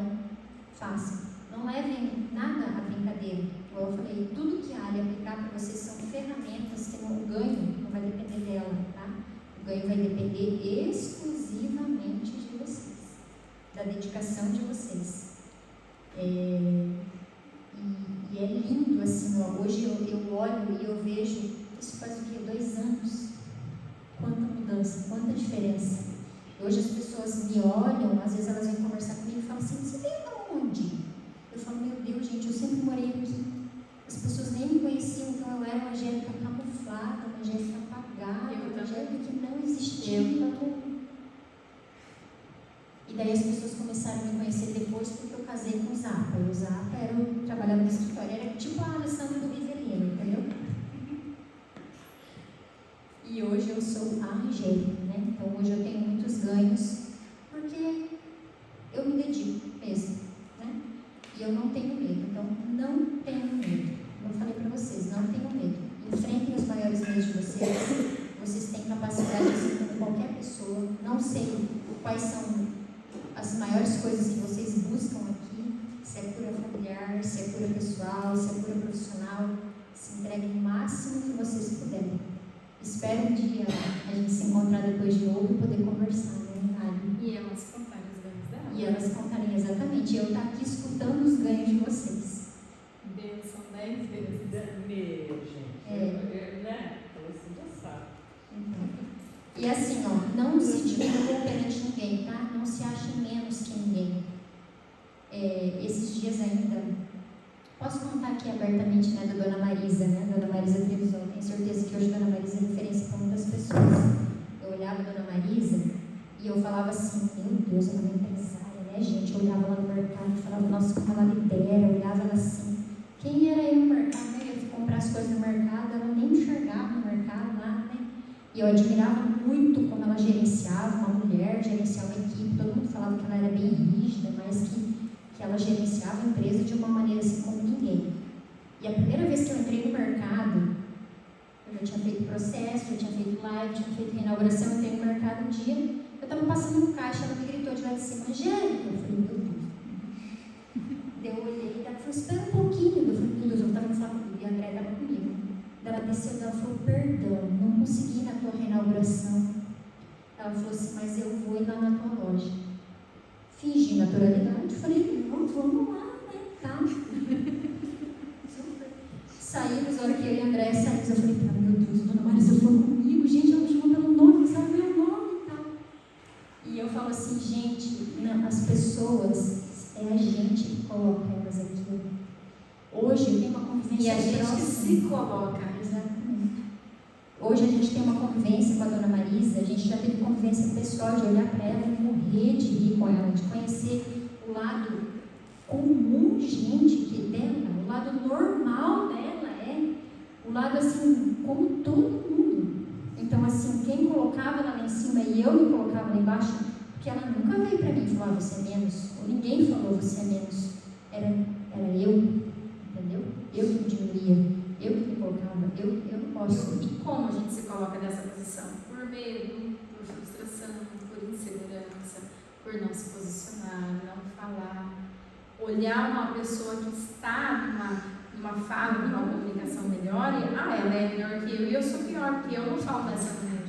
façam. Não levem nada à brincadeira. Como eu falei, tudo que a área aplicar para vocês são ferramentas que o ganho não vai depender dela, tá? O ganho vai depender exclusivamente de vocês, da dedicação de vocês. E é lindo, assim, ó, hoje eu olho e eu vejo, isso faz o quê? 2 anos? Quanta mudança, quanta diferença. Hoje as pessoas me olham, às vezes elas vêm conversar comigo e falam assim, você veio de onde? Eu falo, meu Deus, gente, eu sempre morei aqui. As pessoas nem me conheciam, então eu era uma angélica camuflada, uma angélica apagada, uma angélica que não existia. E daí as pessoas começaram a me conhecer depois porque eu casei com o Zapa. E o Zapa trabalhava no escritório, era tipo a Alessandra do Rivelino, entendeu? E hoje eu sou a Angélica, né? Então hoje eu tenho muitos ganhos porque eu me dedico mesmo, né? E eu não tenho medo, então não tenho medo. Como eu falei para vocês, não tenham medo. Enfrentem os maiores medos de vocês. Vocês têm capacidade, assim como qualquer pessoa. Não sei quais são as maiores coisas que vocês buscam aqui, se é cura familiar, se é cura pessoal, se é cura profissional. Se entreguem o máximo que vocês puderem. Espero um dia a gente se encontrar depois de novo e poder conversar, né, Ari? E elas contarem os ganhos dela. E elas contarem exatamente. Eu estar aqui escutando os ganhos de vocês. São 10 vezes. Meu, gente. Né? Você já sabe. E assim, ó, não se diminua perante ninguém, tá? Não se ache menos que ninguém. Esses dias ainda, posso contar aqui abertamente, né, da Dona Marisa, né? Dona Marisa Trevisan, tenho certeza que hoje Dona Marisa é referência para muitas pessoas. Eu olhava a Dona Marisa e eu falava assim, meu Deus, ela é uma empresária, né, gente? Eu olhava lá no mercado e falava, nossa, como ela lidera, eu olhava ela assim. Quem era eu no mercado, né? Eu ia comprar as coisas no mercado, ela nem enxergava no mercado lá, né? E eu admirava muito como ela gerenciava uma mulher, gerenciava uma equipe. Todo mundo falava que ela era bem rígida, mas que ela gerenciava a empresa de uma maneira assim como ninguém. E a primeira vez que eu entrei no mercado, eu já tinha feito processo, já tinha feito live, tinha feito reinauguração, eu entrei no mercado um dia, eu estava passando no caixa, ela me gritou de lá de cima, Angélica, eu falei, meu Deus. Eu olhei, ela falou, espera um pouquinho. Eu falei, meu Deus, eu estava no faculdade e a André estava comigo. Ela desceu, ela falou, perdão, não consegui ir na tua reinauguração. Ela falou assim, mas eu vou ir lá na tua loja. Fingi naturalidade, falei, não, vamos lá, né, tá? Saímos, a hora que eu e a André saímos, eu falei, meu Deus, Dona Marisa falou comigo, gente, ela me chamou pelo nome, sabe meu nome e tal. E eu falo assim, gente, não, as pessoas, é a gente que coloca elas aqui. Hoje eu tenho uma convivência e a gente próxima. se coloca. Exatamente. Hoje a gente tem uma convivência com a Dona Marisa, a gente já teve convivência pessoal de olhar para ela e morrer de rir com ela, de conhecer o lado comum, gente, que dela, o lado normal dela, o lado assim, como todo mundo. Então, assim, quem colocava ela lá em cima e eu me colocava lá embaixo, porque ela nunca veio para mim e falou, você é menos, ou ninguém falou, você é menos, era eu, entendeu? Eu que me diminuía, eu que me colocava, eu não posso. E como a gente se coloca nessa posição? Por medo, por frustração, por insegurança, por não se posicionar, não falar, olhar uma pessoa que está numa fala, numa comunicação melhor e, ela é melhor que eu e eu sou pior, porque eu não falo dessa maneira.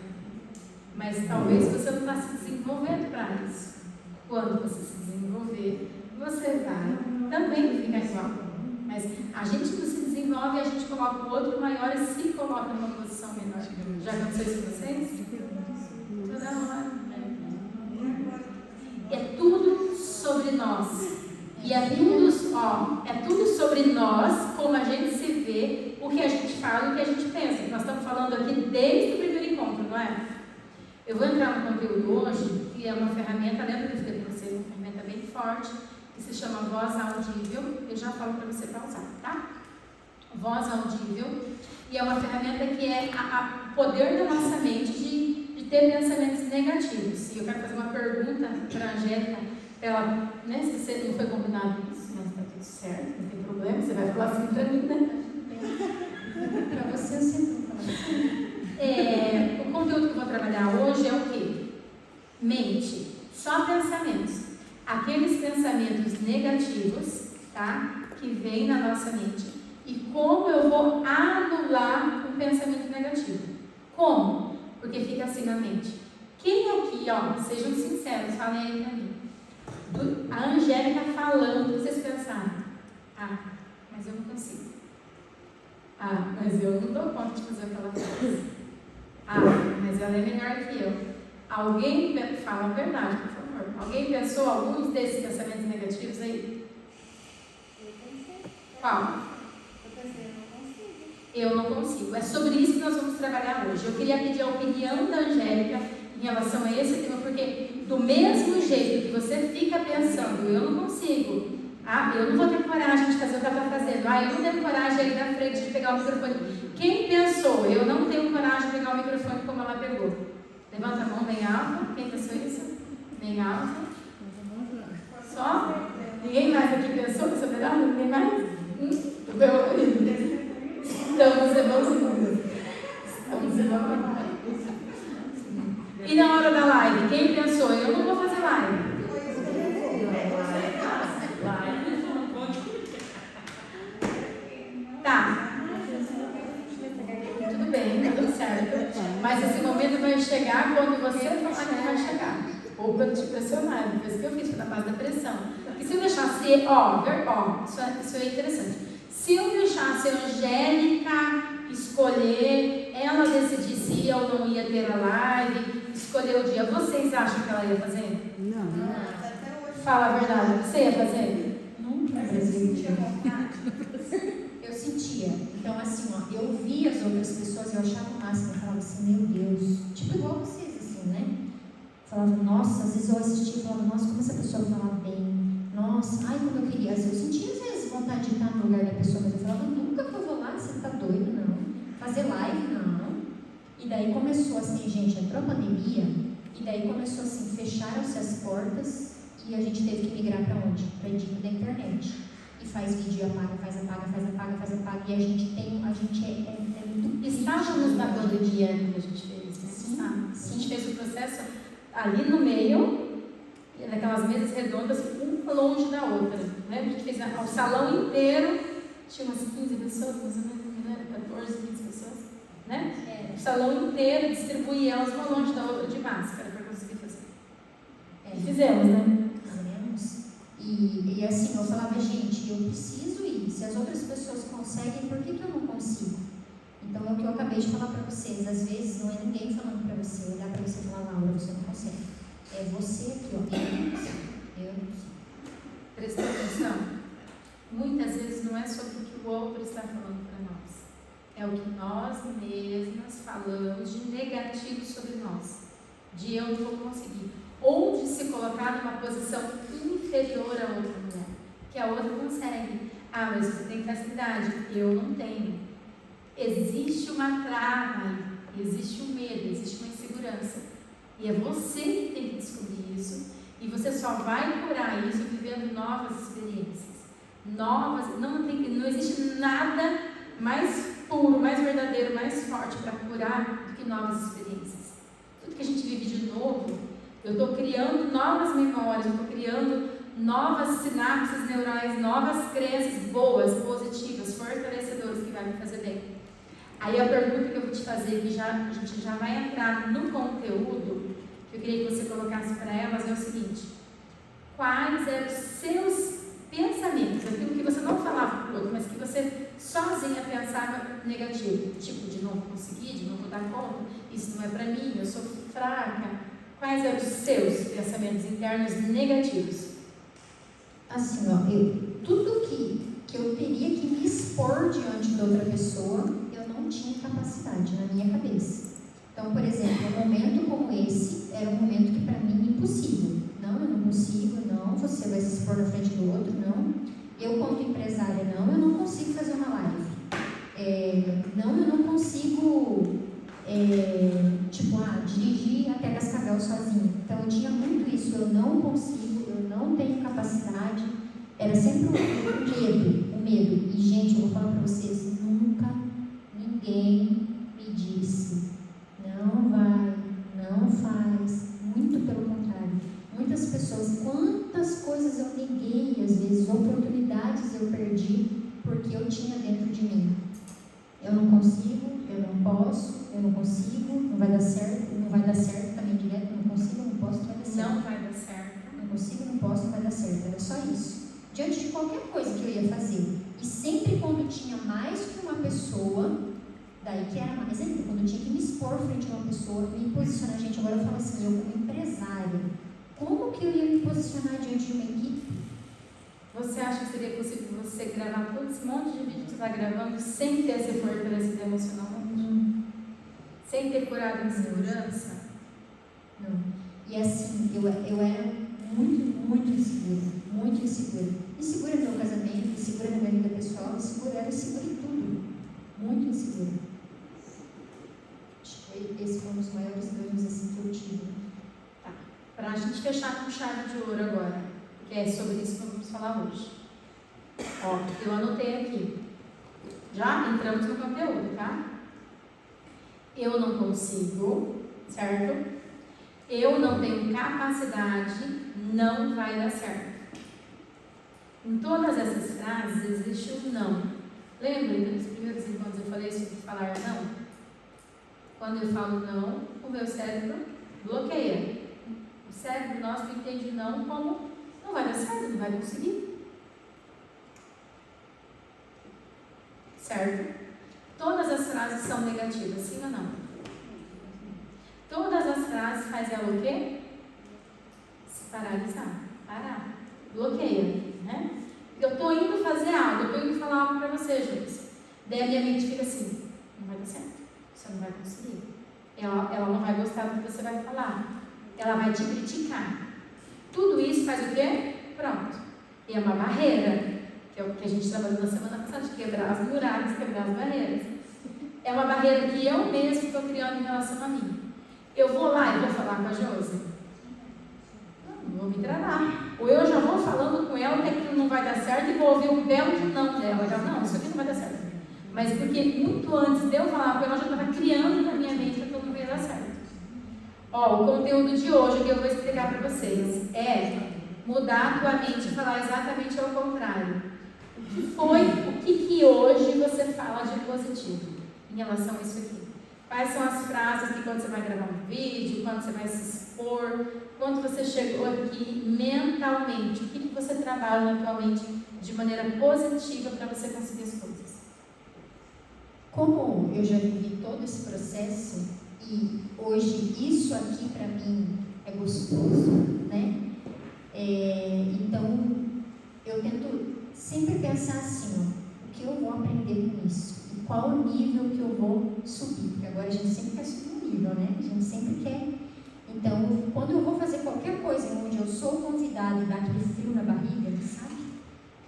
Mas talvez você não está se desenvolvendo para isso. Quando você se desenvolver, você vai também ficar igual. Mas a gente não se desenvolve e a gente coloca o outro maior e se coloca numa posição menor. Já aconteceu isso com vocês? Toda hora. É tudo sobre nós. E é tudo sobre nós, como a gente se vê, o que a gente fala e o que a gente pensa. Nós estamos falando aqui desde o primeiro encontro, não é? Eu vou entrar no conteúdo hoje, que é uma ferramenta, lembra que eu falei para você, uma ferramenta bem forte, que se chama voz audível. Eu já falo para você pausar, tá? Voz audível. E é uma ferramenta que é o poder da nossa mente de ter pensamentos negativos. E eu quero fazer uma pergunta para a Angélica, ela, né, se você não foi combinado isso, mas está tudo certo, não tem problema, você vai falar assim para mim, né? Para você eu sempre vou falar assim. O conteúdo que eu vou trabalhar hoje é o quê? Mente. Só pensamentos. Aqueles pensamentos negativos, tá? Que vêm na nossa mente. E como eu vou anular um pensamento negativo? Como? Porque fica assim na mente. Quem aqui, sejam sinceros, falem aí pra mim. A Angélica falando, vocês pensaram: mas eu não consigo. Mas eu não dou conta de fazer aquela coisa. Mas ela é melhor que eu. Alguém fala a verdade, por favor. Alguém pensou alguns desses pensamentos negativos aí? Qual? Eu não consigo. É sobre isso que nós vamos trabalhar hoje. Eu queria pedir a opinião da Angélica em relação a esse tema, porque do mesmo jeito que você fica pensando, eu não consigo, eu não vou ter coragem de fazer o que ela está fazendo, eu não tenho coragem aí na frente de pegar o microfone. Quem pensou, eu não tenho coragem de pegar o microfone como ela pegou? Levanta a mão bem alta. Quem pensou isso? Bem alta. Só? Ninguém mais aqui pensou que sobre ela? Ninguém mais? Estamos evoluindo. E na hora da live, quem pensou, eu não vou fazer live? Tá. Tudo bem, tá tudo certo. Mas esse momento vai chegar quando você falar que vai chegar. Ou quando te pressionar. Depois que eu fiz, foi na base da pressão. E se eu deixasse, isso é interessante. Se eu deixasse a Angélica escolher, ela decidir se ia ou não ia ter a live, escolher o dia, vocês acham que ela ia fazer? Não. Fala a verdade, você ia fazer? Nunca eu sentia. Então, assim, eu via as outras pessoas e eu achava o máximo. Eu falava assim, meu Deus. Tipo, igual vocês, assim, né? Falava, nossa, às vezes eu assistia e falava, nossa, como essa pessoa fala bem. Nossa, como eu queria. Às vezes eu sentia, às vezes, vontade de estar no lugar da pessoa, mas eu falava, nunca que eu vou lá, você tá doido, não. Fazer live, não. E daí começou assim, gente, entrou a pandemia, e daí começou assim, fecharam-se as portas, e a gente teve que migrar para onde? Para dentro da internet. E faz vídeo, apaga, faz apaga, e a gente é muito... Estávamos na pandemia que a gente fez, né? Sim. A gente fez o processo ali no meio, naquelas mesas redondas, uma longe da outra, né? A gente fez o salão inteiro, tinha umas 15 pessoas, mais ou menos, não era? 14, 15 pessoas, né? O salão inteiro, distribuía elas uma longe da outra de máscara para conseguir fazer. Fizemos, né? Fizemos. E assim, eu falava, gente, eu preciso ir. Se as outras pessoas conseguem, por que eu não consigo? Então é o que eu acabei de falar para vocês. Às vezes não é ninguém falando para você, olhar para você e falar, Laura, você não consegue. É você aqui, eu não consigo. Eu não consigo. Presta atenção. Muitas vezes não é sobre o que o outro está falando para nós. É o que nós mesmas falamos de negativo sobre nós. De eu não vou conseguir. Ou de se colocar numa posição inferior a outra mulher. Que a outra consegue. Mas você tem facilidade. Eu não tenho. Existe uma trava aí. Existe um medo, existe uma insegurança. E é você que tem que descobrir isso. E você só vai curar isso vivendo novas experiências. Não existe nada mais puro, mais verdadeiro, mais forte para curar do que novas experiências. Tudo que a gente vive de novo, eu estou criando novas memórias, eu estou criando novas sinapses neurais, novas crenças boas, positivas, fortalecedoras que vai me fazer bem. Aí a pergunta que eu vou te fazer, que a gente já vai entrar no conteúdo, que eu queria que você colocasse para elas, é o seguinte: quais eram os seus pensamentos, aquilo que você não falava para o outro, mas que você sozinha pensava negativo, tipo, de não conseguir, de não vou dar conta, isso não é para mim, eu sou fraca. Quais eram os seus pensamentos internos negativos? assim, ó, tudo que eu teria que me expor diante de outra pessoa, eu não tinha capacidade na minha cabeça. Então, por exemplo, um momento como esse era um momento que para mim é impossível. Não, eu não consigo, não, você vai se expor na frente do outro, não. Eu, como empresária, não, eu não consigo fazer uma live. Não, eu não consigo, dirigir até Cascavel sozinha. Então, eu tinha muito isso, eu não consigo, eu não tenho capacidade. Era sempre o medo. E, gente, eu vou falar para vocês, nunca ninguém me disse, não vai, não faz. Muito pelo contrário. Muitas pessoas, quantas coisas eu neguei, às vezes, oportunidades eu perdi, porque eu tinha dentro de mim. Eu não consigo, eu não posso, eu não consigo, não vai dar certo também direto, não consigo, não posso, não vai dar certo. Não vai dar certo. Não consigo, não posso, não vai dar certo. Era só isso. Diante de qualquer coisa que eu ia fazer. E sempre quando tinha mais que uma pessoa, daí que era mais ainda, quando eu tinha que me expor frente a uma pessoa, me posicionar, gente, agora eu falo assim, eu como empresária, como que eu ia me posicionar diante de uma equipe? Você acha que seria possível você gravar todo esse monte de vídeo que você está gravando sem ter esse fortalecido emocionalmente? Sem ter curado a insegurança? Não. E assim, eu era muito insegura, muito insegura. Insegura no meu casamento, insegura na minha vida pessoal, era insegura em tudo. Muito insegura. Acho que esse foi um dos maiores ganhos assim, que eu tive. Tá. Para a gente fechar com chave de ouro agora, que é sobre isso que vamos falar hoje. Ó, eu anotei aqui. Já entramos no conteúdo, tá? Eu não consigo, certo? Eu não tenho capacidade, não vai dar certo. Em todas essas frases existe um não. Lembra que nos primeiros encontros eu falei sobre falar não? Quando eu falo não, o meu cérebro bloqueia. O cérebro nosso entende não como não vai dar certo, não vai conseguir. Certo? Todas as frases são negativas, sim ou não? Todas as frases fazem ela o quê? Se paralisar, parar, bloqueia, né? Eu estou indo fazer algo, eu estou indo falar algo para você, Joyce. Daí a minha mente fica assim, não vai dar certo, você não vai conseguir. Ela não vai gostar do que você vai falar, ela vai te criticar. Tudo isso faz o quê? Pronto. E é uma barreira, que é o que a gente trabalhou na semana passada, de quebrar as muralhas, quebrar as barreiras. É uma barreira que eu mesmo estou criando em relação a mim. Eu vou lá e vou falar com a Josi? Não vou me travar. Ou eu já vou falando com ela que aquilo não vai dar certo e vou ouvir um belo de não dela. Ela não, isso aqui não vai dar certo. Mas porque muito antes de eu falar com ela, eu já estava criando na minha mente que aquilo não ia dar certo. Ó, o conteúdo de hoje que eu vou explicar para vocês é mudar a tua mente e falar exatamente ao contrário. O que hoje você fala de positivo em relação a isso aqui? Quais são as frases que quando você vai gravar um vídeo, quando você vai se expor, quando você chegou aqui mentalmente, o que você trabalha na tua mente de maneira positiva para você conseguir as coisas? Como eu já vivi todo esse processo e hoje isso aqui para mim é gostoso, né? Então eu tento sempre pensar assim, ó, o que eu vou aprender com isso? Qual o nível que eu vou subir? Porque agora a gente sempre quer subir um nível, né? A gente sempre quer. Então, quando eu vou fazer qualquer coisa onde eu sou convidada e dá aquele frio na barriga, sabe?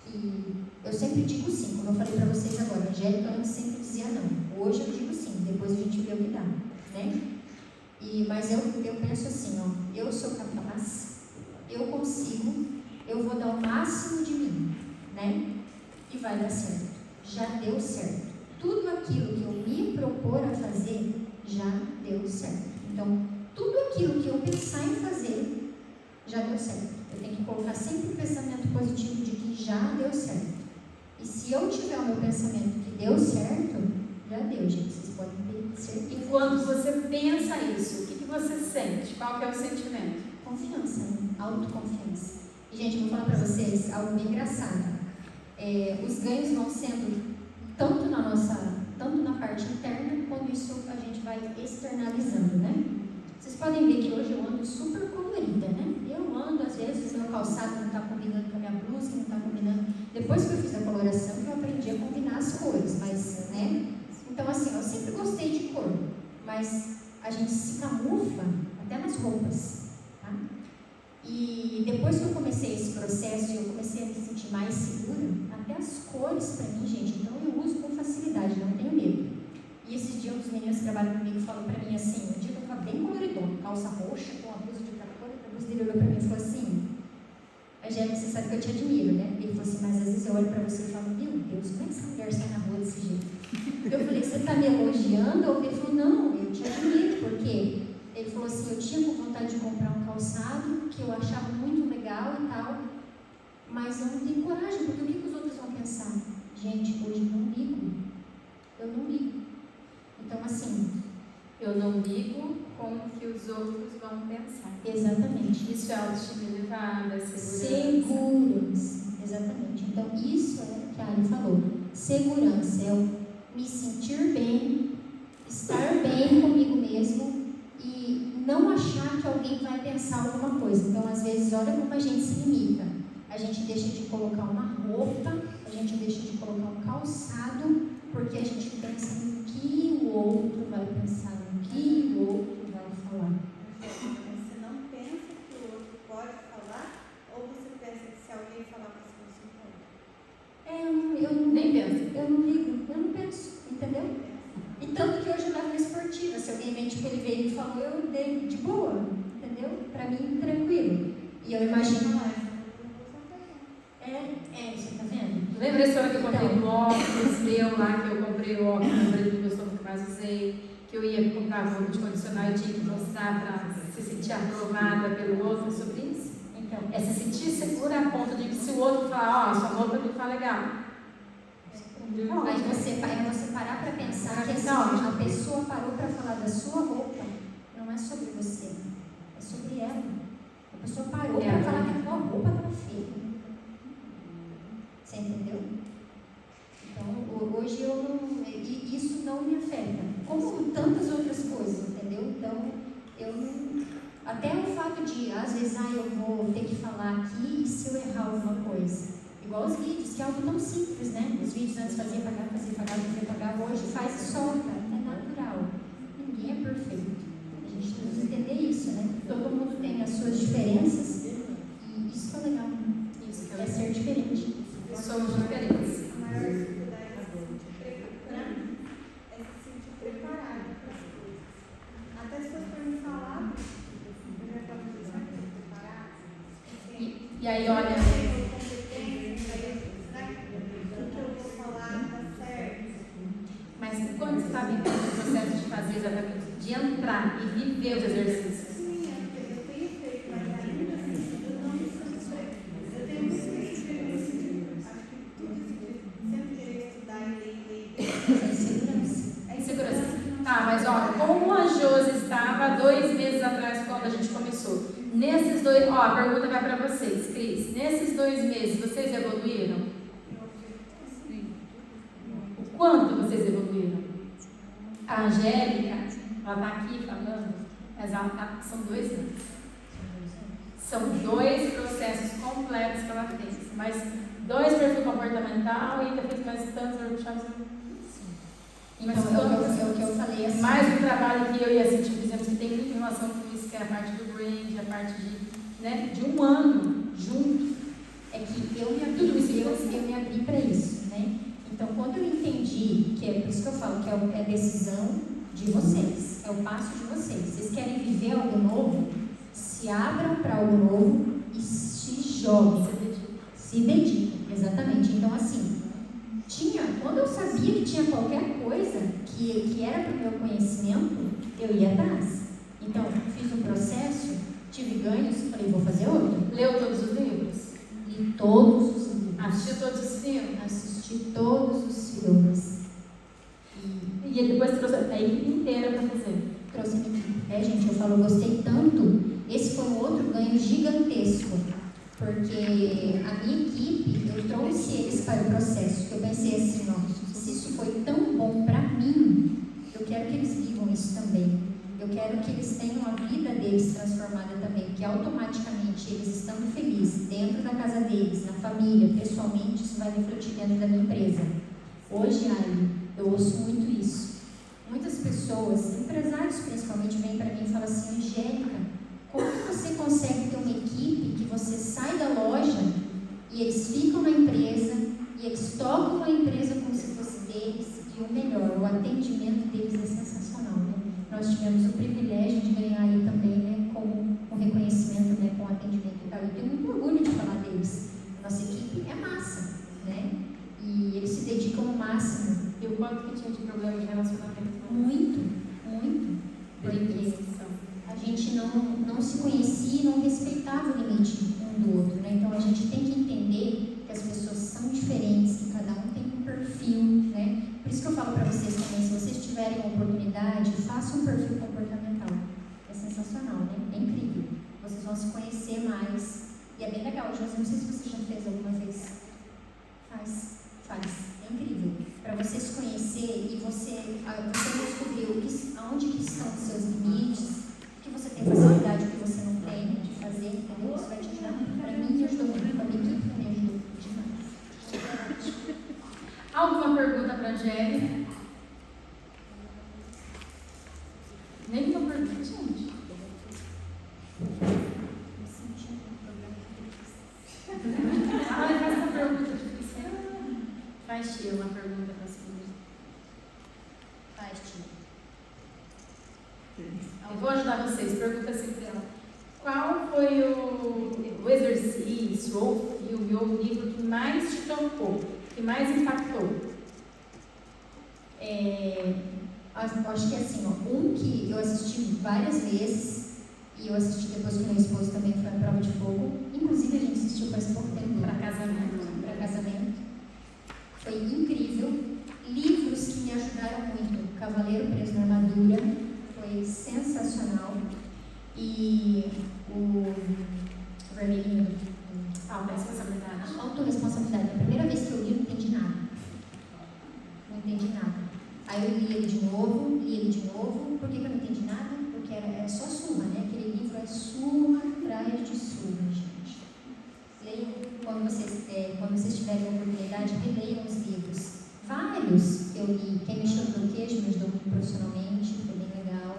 Que eu sempre digo sim, como eu falei para vocês agora. A Angélica antes sempre dizia não. Hoje eu digo sim, depois a gente vê o que dá, né? Mas eu penso assim, ó, eu sou capaz, eu consigo, eu vou dar o máximo de mim, né? E vai dar certo. Já deu certo. Tudo aquilo que eu me propor a fazer, já deu certo. Então, tudo aquilo que eu pensar em fazer, já deu certo. Eu tenho que colocar sempre o pensamento positivo de que já deu certo. E se eu tiver o meu pensamento que deu certo, já deu, gente. Vocês podem ter certeza. E quando você pensa isso, o que você sente? Qual que é o sentimento? Confiança, né? Autoconfiança. E, gente, eu vou falar para vocês algo bem engraçado. Os ganhos vão sendo tanto na parte interna, quando isso a gente vai externalizando, né? Vocês podem ver que hoje eu ando super colorida, né? Eu ando, às vezes, meu calçado não está combinando com a minha blusa, não Então, assim, eu sempre gostei de cor, mas a gente se camufla até nas roupas, tá? E depois que eu comecei esse processo e eu comecei a me sentir mais segura, até as cores para mim, gente, então eu uso com facilidade, não tenho medo. E esses dias, um dos meninos que trabalham comigo falou para mim assim, um dia que eu estava bem coloridona, calça roxa, com a blusa de outra cor, a blusa dele olhou para mim e falou assim, Angélica, você sabe que eu te admiro, né? Ele falou assim, mas às vezes eu olho para você e falo, meu Deus, como é que essa mulher sai na rua desse jeito? Eu falei, você está me elogiando? Ele falou, não, eu te admiro, porque ele falou assim, eu tinha vontade de comprar um calçado que eu achava muito legal e tal, mas eu não tenho coragem, porque o que os outros vão pensar? Gente, hoje eu não ligo. Eu não ligo. Então, assim, eu não ligo com o que os outros vão pensar. Exatamente. Isso é autoestima elevada, é segurança. Segurança. Exatamente. Então, isso é o que a Ali falou. Segurança é o me sentir bem, estar bem comigo mesmo e não achar que alguém vai pensar alguma coisa. Então, às vezes, olha como a gente se limita. A gente deixa de colocar uma roupa, a gente deixa de colocar um calçado, porque a gente pensa no que o outro vai pensar, no que o outro vai falar. Você não pensa que o outro pode falar, ou você pensa que se alguém falar você não se importa? Eu não Nem penso. Eu não ligo, eu não penso, entendeu? E tanto que hoje eu levo na esportiva, se alguém vem, tipo, ele veio e falou, eu dei de boa, entendeu? Pra mim, tranquilo. E eu imagino... você tá vendo? Lembra esse hora que eu comprei um óculos meu lá, que eu comprei o óculos, lembrei do meu estômago que mais usei, que eu ia comprar roupa de condicional e tinha que mostrar para se sentir aprovada pelo outro sobre isso? Então, É se sentir segura a ponto de que se o outro falar, ó, sua roupa não tá legal. aí você parar para pensar que assim, a pessoa parou para falar da sua roupa, não é sobre você, é sobre ela. A pessoa parou para falar que a tua roupa estava feia. Você entendeu? Então, hoje eu não. Isso não me afeta. Como tantas outras coisas, entendeu? Então, eu não. Até o fato de, às vezes, eu vou ter que falar aqui e se eu errar alguma coisa. Igual os vídeos, que é algo tão simples, né? Os vídeos antes fazia pagar, hoje faz e solta. É natural. Ninguém é perfeito. A gente precisa entender isso, né? Todo mundo tem as suas diferenças e isso que é legal. Isso que é ser diferente. Somos diferentes. A maior dificuldade é se sentir preparado para as coisas. Até se fosse para me falar, eu já estava pensando preparado. E aí, olha. Será que o que eu vou falar está certo? Mas quando você está vivendo o processo de fazer exatamente, de entrar e viver os exercícios? Sim, eu tenho feito, mas ainda assim, eu não me sinto. Eu tenho muito Segurança. Tá, mas ó, como a Josi estava 2 meses atrás quando a gente começou? Nesses 2, a pergunta vai para vocês, Cris. Nesses 2 meses, vocês evoluíram? O quanto vocês evoluíram? A Angélica, ela está aqui falando, mas são 2 anos. São 2 processos completos que ela fez, mas 2 perfil comportamental e ainda fez mais tantos workshops. Então, é o que eu falei assim. Mais um trabalho que eu e a Cintia fizemos, que tem muita relação com isso, que é a parte do range, a parte de 1 ano junto. É que eu me abri para isso, né? Então, quando eu entendi, que é por isso que eu falo, que é a decisão de vocês, é o passo de vocês. Vocês querem viver algo novo? Se abram para algo novo e se joguem. Se dediquem, exatamente. Então, assim, quando eu sabia que tinha qualquer coisa que era para o meu conhecimento, eu ia atrás. Então, fiz um processo, tive ganhos, falei, vou fazer outro. Leu todos os livros? Li todos os livros. Assistiu todos os filmes? Assisti todos os filmes. E ele depois trouxe a equipe inteira para fazer. Trouxe a equipe. Gente, eu falo, gostei tanto. Esse foi um outro ganho gigantesco. Porque a minha equipe, eu trouxe eles para o processo. Eu pensei assim, se isso foi tão bom para mim, eu quero que eles vivam isso também. Eu quero que eles tenham a vida deles transformada também, que automaticamente eles estando felizes dentro da casa deles, na família, pessoalmente, isso vai refletir dentro da minha empresa. Hoje, Eu ouço muito isso. Muitas pessoas, empresários principalmente, vêm para mim e falam assim: Angélica, como que você consegue ter uma equipe que você sai da loja e eles ficam na empresa e eles tocam a empresa como se fosse deles, e o melhor, o atendimento deles é sensacional, né? Nós tivemos o privilégio de ganhar aí também, né, com o reconhecimento, né, com o atendimento e tal. Eu tenho muito orgulho de falar deles. Nossa equipe é massa, né? E eles se dedicam ao máximo. E o quanto que tinha de problema de relacionamento? Muito, muito. Porque a gente não se conhecia e não respeitava o limite um do outro, né? Então a gente tem que entender que as pessoas são diferentes, que cada um tem um perfil, né? Por isso que eu falo para vocês também, se vocês tiverem a oportunidade, façam um perfil comportamental. É sensacional, né? É incrível. Vocês vão se conhecer mais. E é bem legal. José, não sei se você já fez alguma vez. Faz. É incrível. Para você se conhecer e você descobrir aonde que estão os seus limites, o que você tem facilidade, o que você não tem de fazer, entendeu? Isso vai te ajudar muito. Para mim, me ajudou muito. Para a minha equipe, me ajudou demais. Alguma pergunta para a Angélica? Nenhuma pergunta, gente. Faz uma pergunta difícil. Faz, Tia, uma pergunta para a segunda. Faz, Tia. Eu vou ajudar vocês. Pergunta assim para ela. Qual foi o exercício, ou filme, ou livro que mais te tocou, que mais impactou? Acho que é assim, ó, um que eu assisti várias vezes, e eu assisti depois que meu esposo também foi à prova de fogo, inclusive a gente assistiu faz pouco tempo Para casamento. Foi incrível. Livros que me ajudaram muito, Cavaleiro Preso na Armadura, foi sensacional, e o vermelhinho, Autoresponsabilidade. Autoresponsabilidade. A primeira vez que eu li, não entendi nada. Aí eu li ele de novo. Por que eu não entendi nada? Porque é só surra, né? Aquele livro é surra atrás de surra, gente. Leiam, quando vocês tiverem a oportunidade, releiam os livros. Vários eu li. Quem mexeu no queijo me ajudou muito profissionalmente, foi bem legal.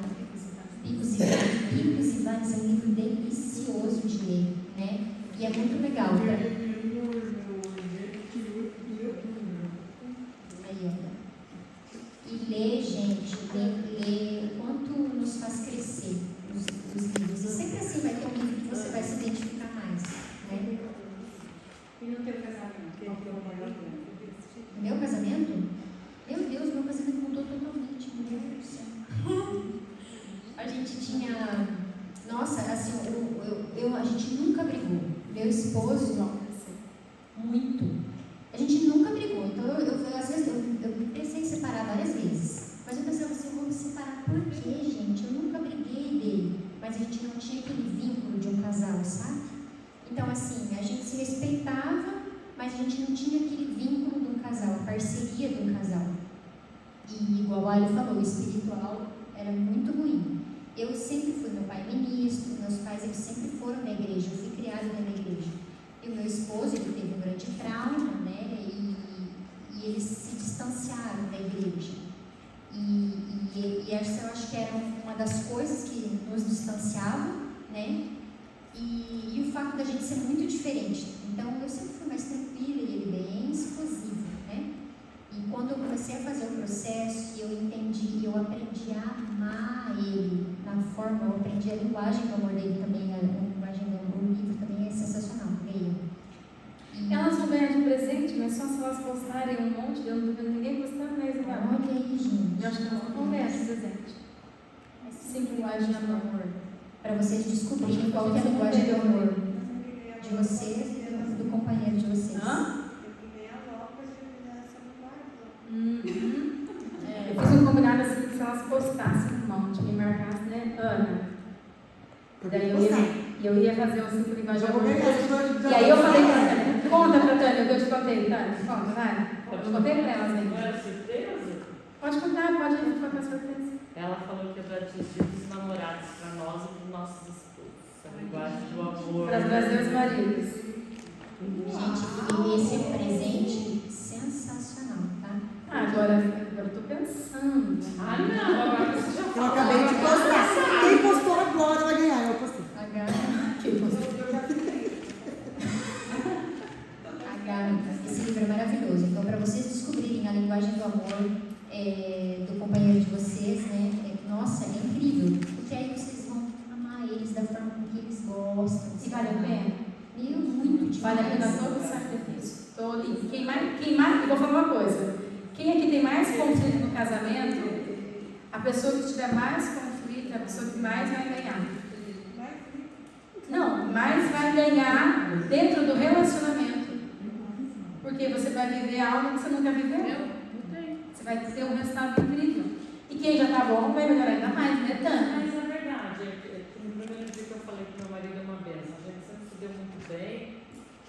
Picos e Vales é um livro delicioso de ler, né? E é muito legal. Aí, olha. E ler, gente, ler o quanto nos faz crescer os livros. E sempre assim vai ter um livro que você vai se identificar mais, né? E no teu casamento? Meu casamento? Meu Deus, meu casamento mudou totalmente. Meu Deus do céu. A gente tinha... Nossa, assim, a gente nunca brigou. Meu esposo, muito. A gente nunca brigou. Então, às vezes, eu pensei em separar várias vezes. Mas eu pensava assim, eu vou me separar por quê, gente? Eu nunca briguei dele. Mas a gente não tinha aquele vínculo de um casal, sabe? Então, assim, a gente se respeitava, mas a gente não tinha aquele vínculo de um casal, a parceria de um casal. E, igual a Ali falou, o espiritual era muito ruim. Eu sempre fui, meu pai ministro, meus pais eles sempre foram na igreja, eu fui criada na igreja. E o meu esposo, ele teve um grande trauma, né? E eles se distanciaram da igreja. E essa eu acho que era uma das coisas que nos distanciava, né? E o fato da gente ser muito diferente. Então, eu sempre fui mais tranquila e ele bem explosivo, né? E quando eu comecei a fazer o processo, eu entendi, eu aprendi a amar ele na forma, eu aprendi a linguagem do amor dele também, a linguagem do amor, o livro também é sensacional, leia. Elas vão ganhar de presente, mas só se elas postarem um monte, eu não tô vendo ninguém postando, mas Olha aí, gente. eu acho que elas vão ganhar de presente. Sempre linguagem do amor. Para vocês descobrirem qual que é a linguagem do amor de vocês e do companheiro de vocês. Eu fiz um combinado assim que se elas postassem um monte, me marcassem, né, Ana? Daí eu ia fazer um 5 linguagens de amor. E aí eu falei pra Tânia, conta pra Tânia o que eu te contei, Tânia, conta, vai. Eu contei pra elas aí. Não era surpresa? Pode contar a surpresa. Ela falou que é para atingir os namorados, para nós e para os nossos esposos. A linguagem do amor. Para os meus maridos. Gente, e esse é um presente sensacional, tá? Agora eu pensando. Ah, não, agora você já Eu falou. acabei de postar. Quem postou agora vai ganhar. Eu postei. Esse livro é maravilhoso. Então, para vocês descobrirem a linguagem do amor do companheiro de vocês, né? Nossa, é incrível. Porque aí vocês vão amar eles da forma com que eles gostam. E vale a pena? Muito demais. Vale a pena todo o sacrifício. E quem mais, eu vou falar uma coisa. Quem aqui tem mais conflito no casamento, a pessoa que tiver mais conflito é a pessoa que mais vai ganhar. Não, mais vai ganhar dentro do relacionamento. Porque você vai viver algo que você nunca viveu. Você vai ter um resultado incrível. E quem já está bom vai melhorar ainda mais, né, Tânia? Mas é verdade, no primeiro dia que eu falei que meu marido é uma benção, a gente sempre se deu muito bem,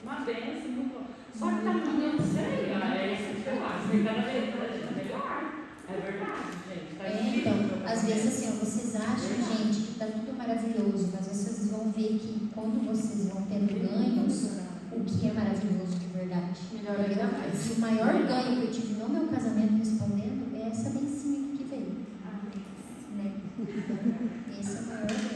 uma benção, muito. Só que tá muito sério, é isso que eu acho, tem cada vez melhor. É verdade, gente. Tá Então, às vezes assim, vocês acham, gente, que tá tudo maravilhoso, mas vocês vão ver que quando vocês vão tendo ganhos, o que é maravilhoso de verdade. Melhor ainda mais. E o maior ganho que eu tive no meu casamento respondendo é essa bencinha aqui que veio. Né? Esse é o maior ganho.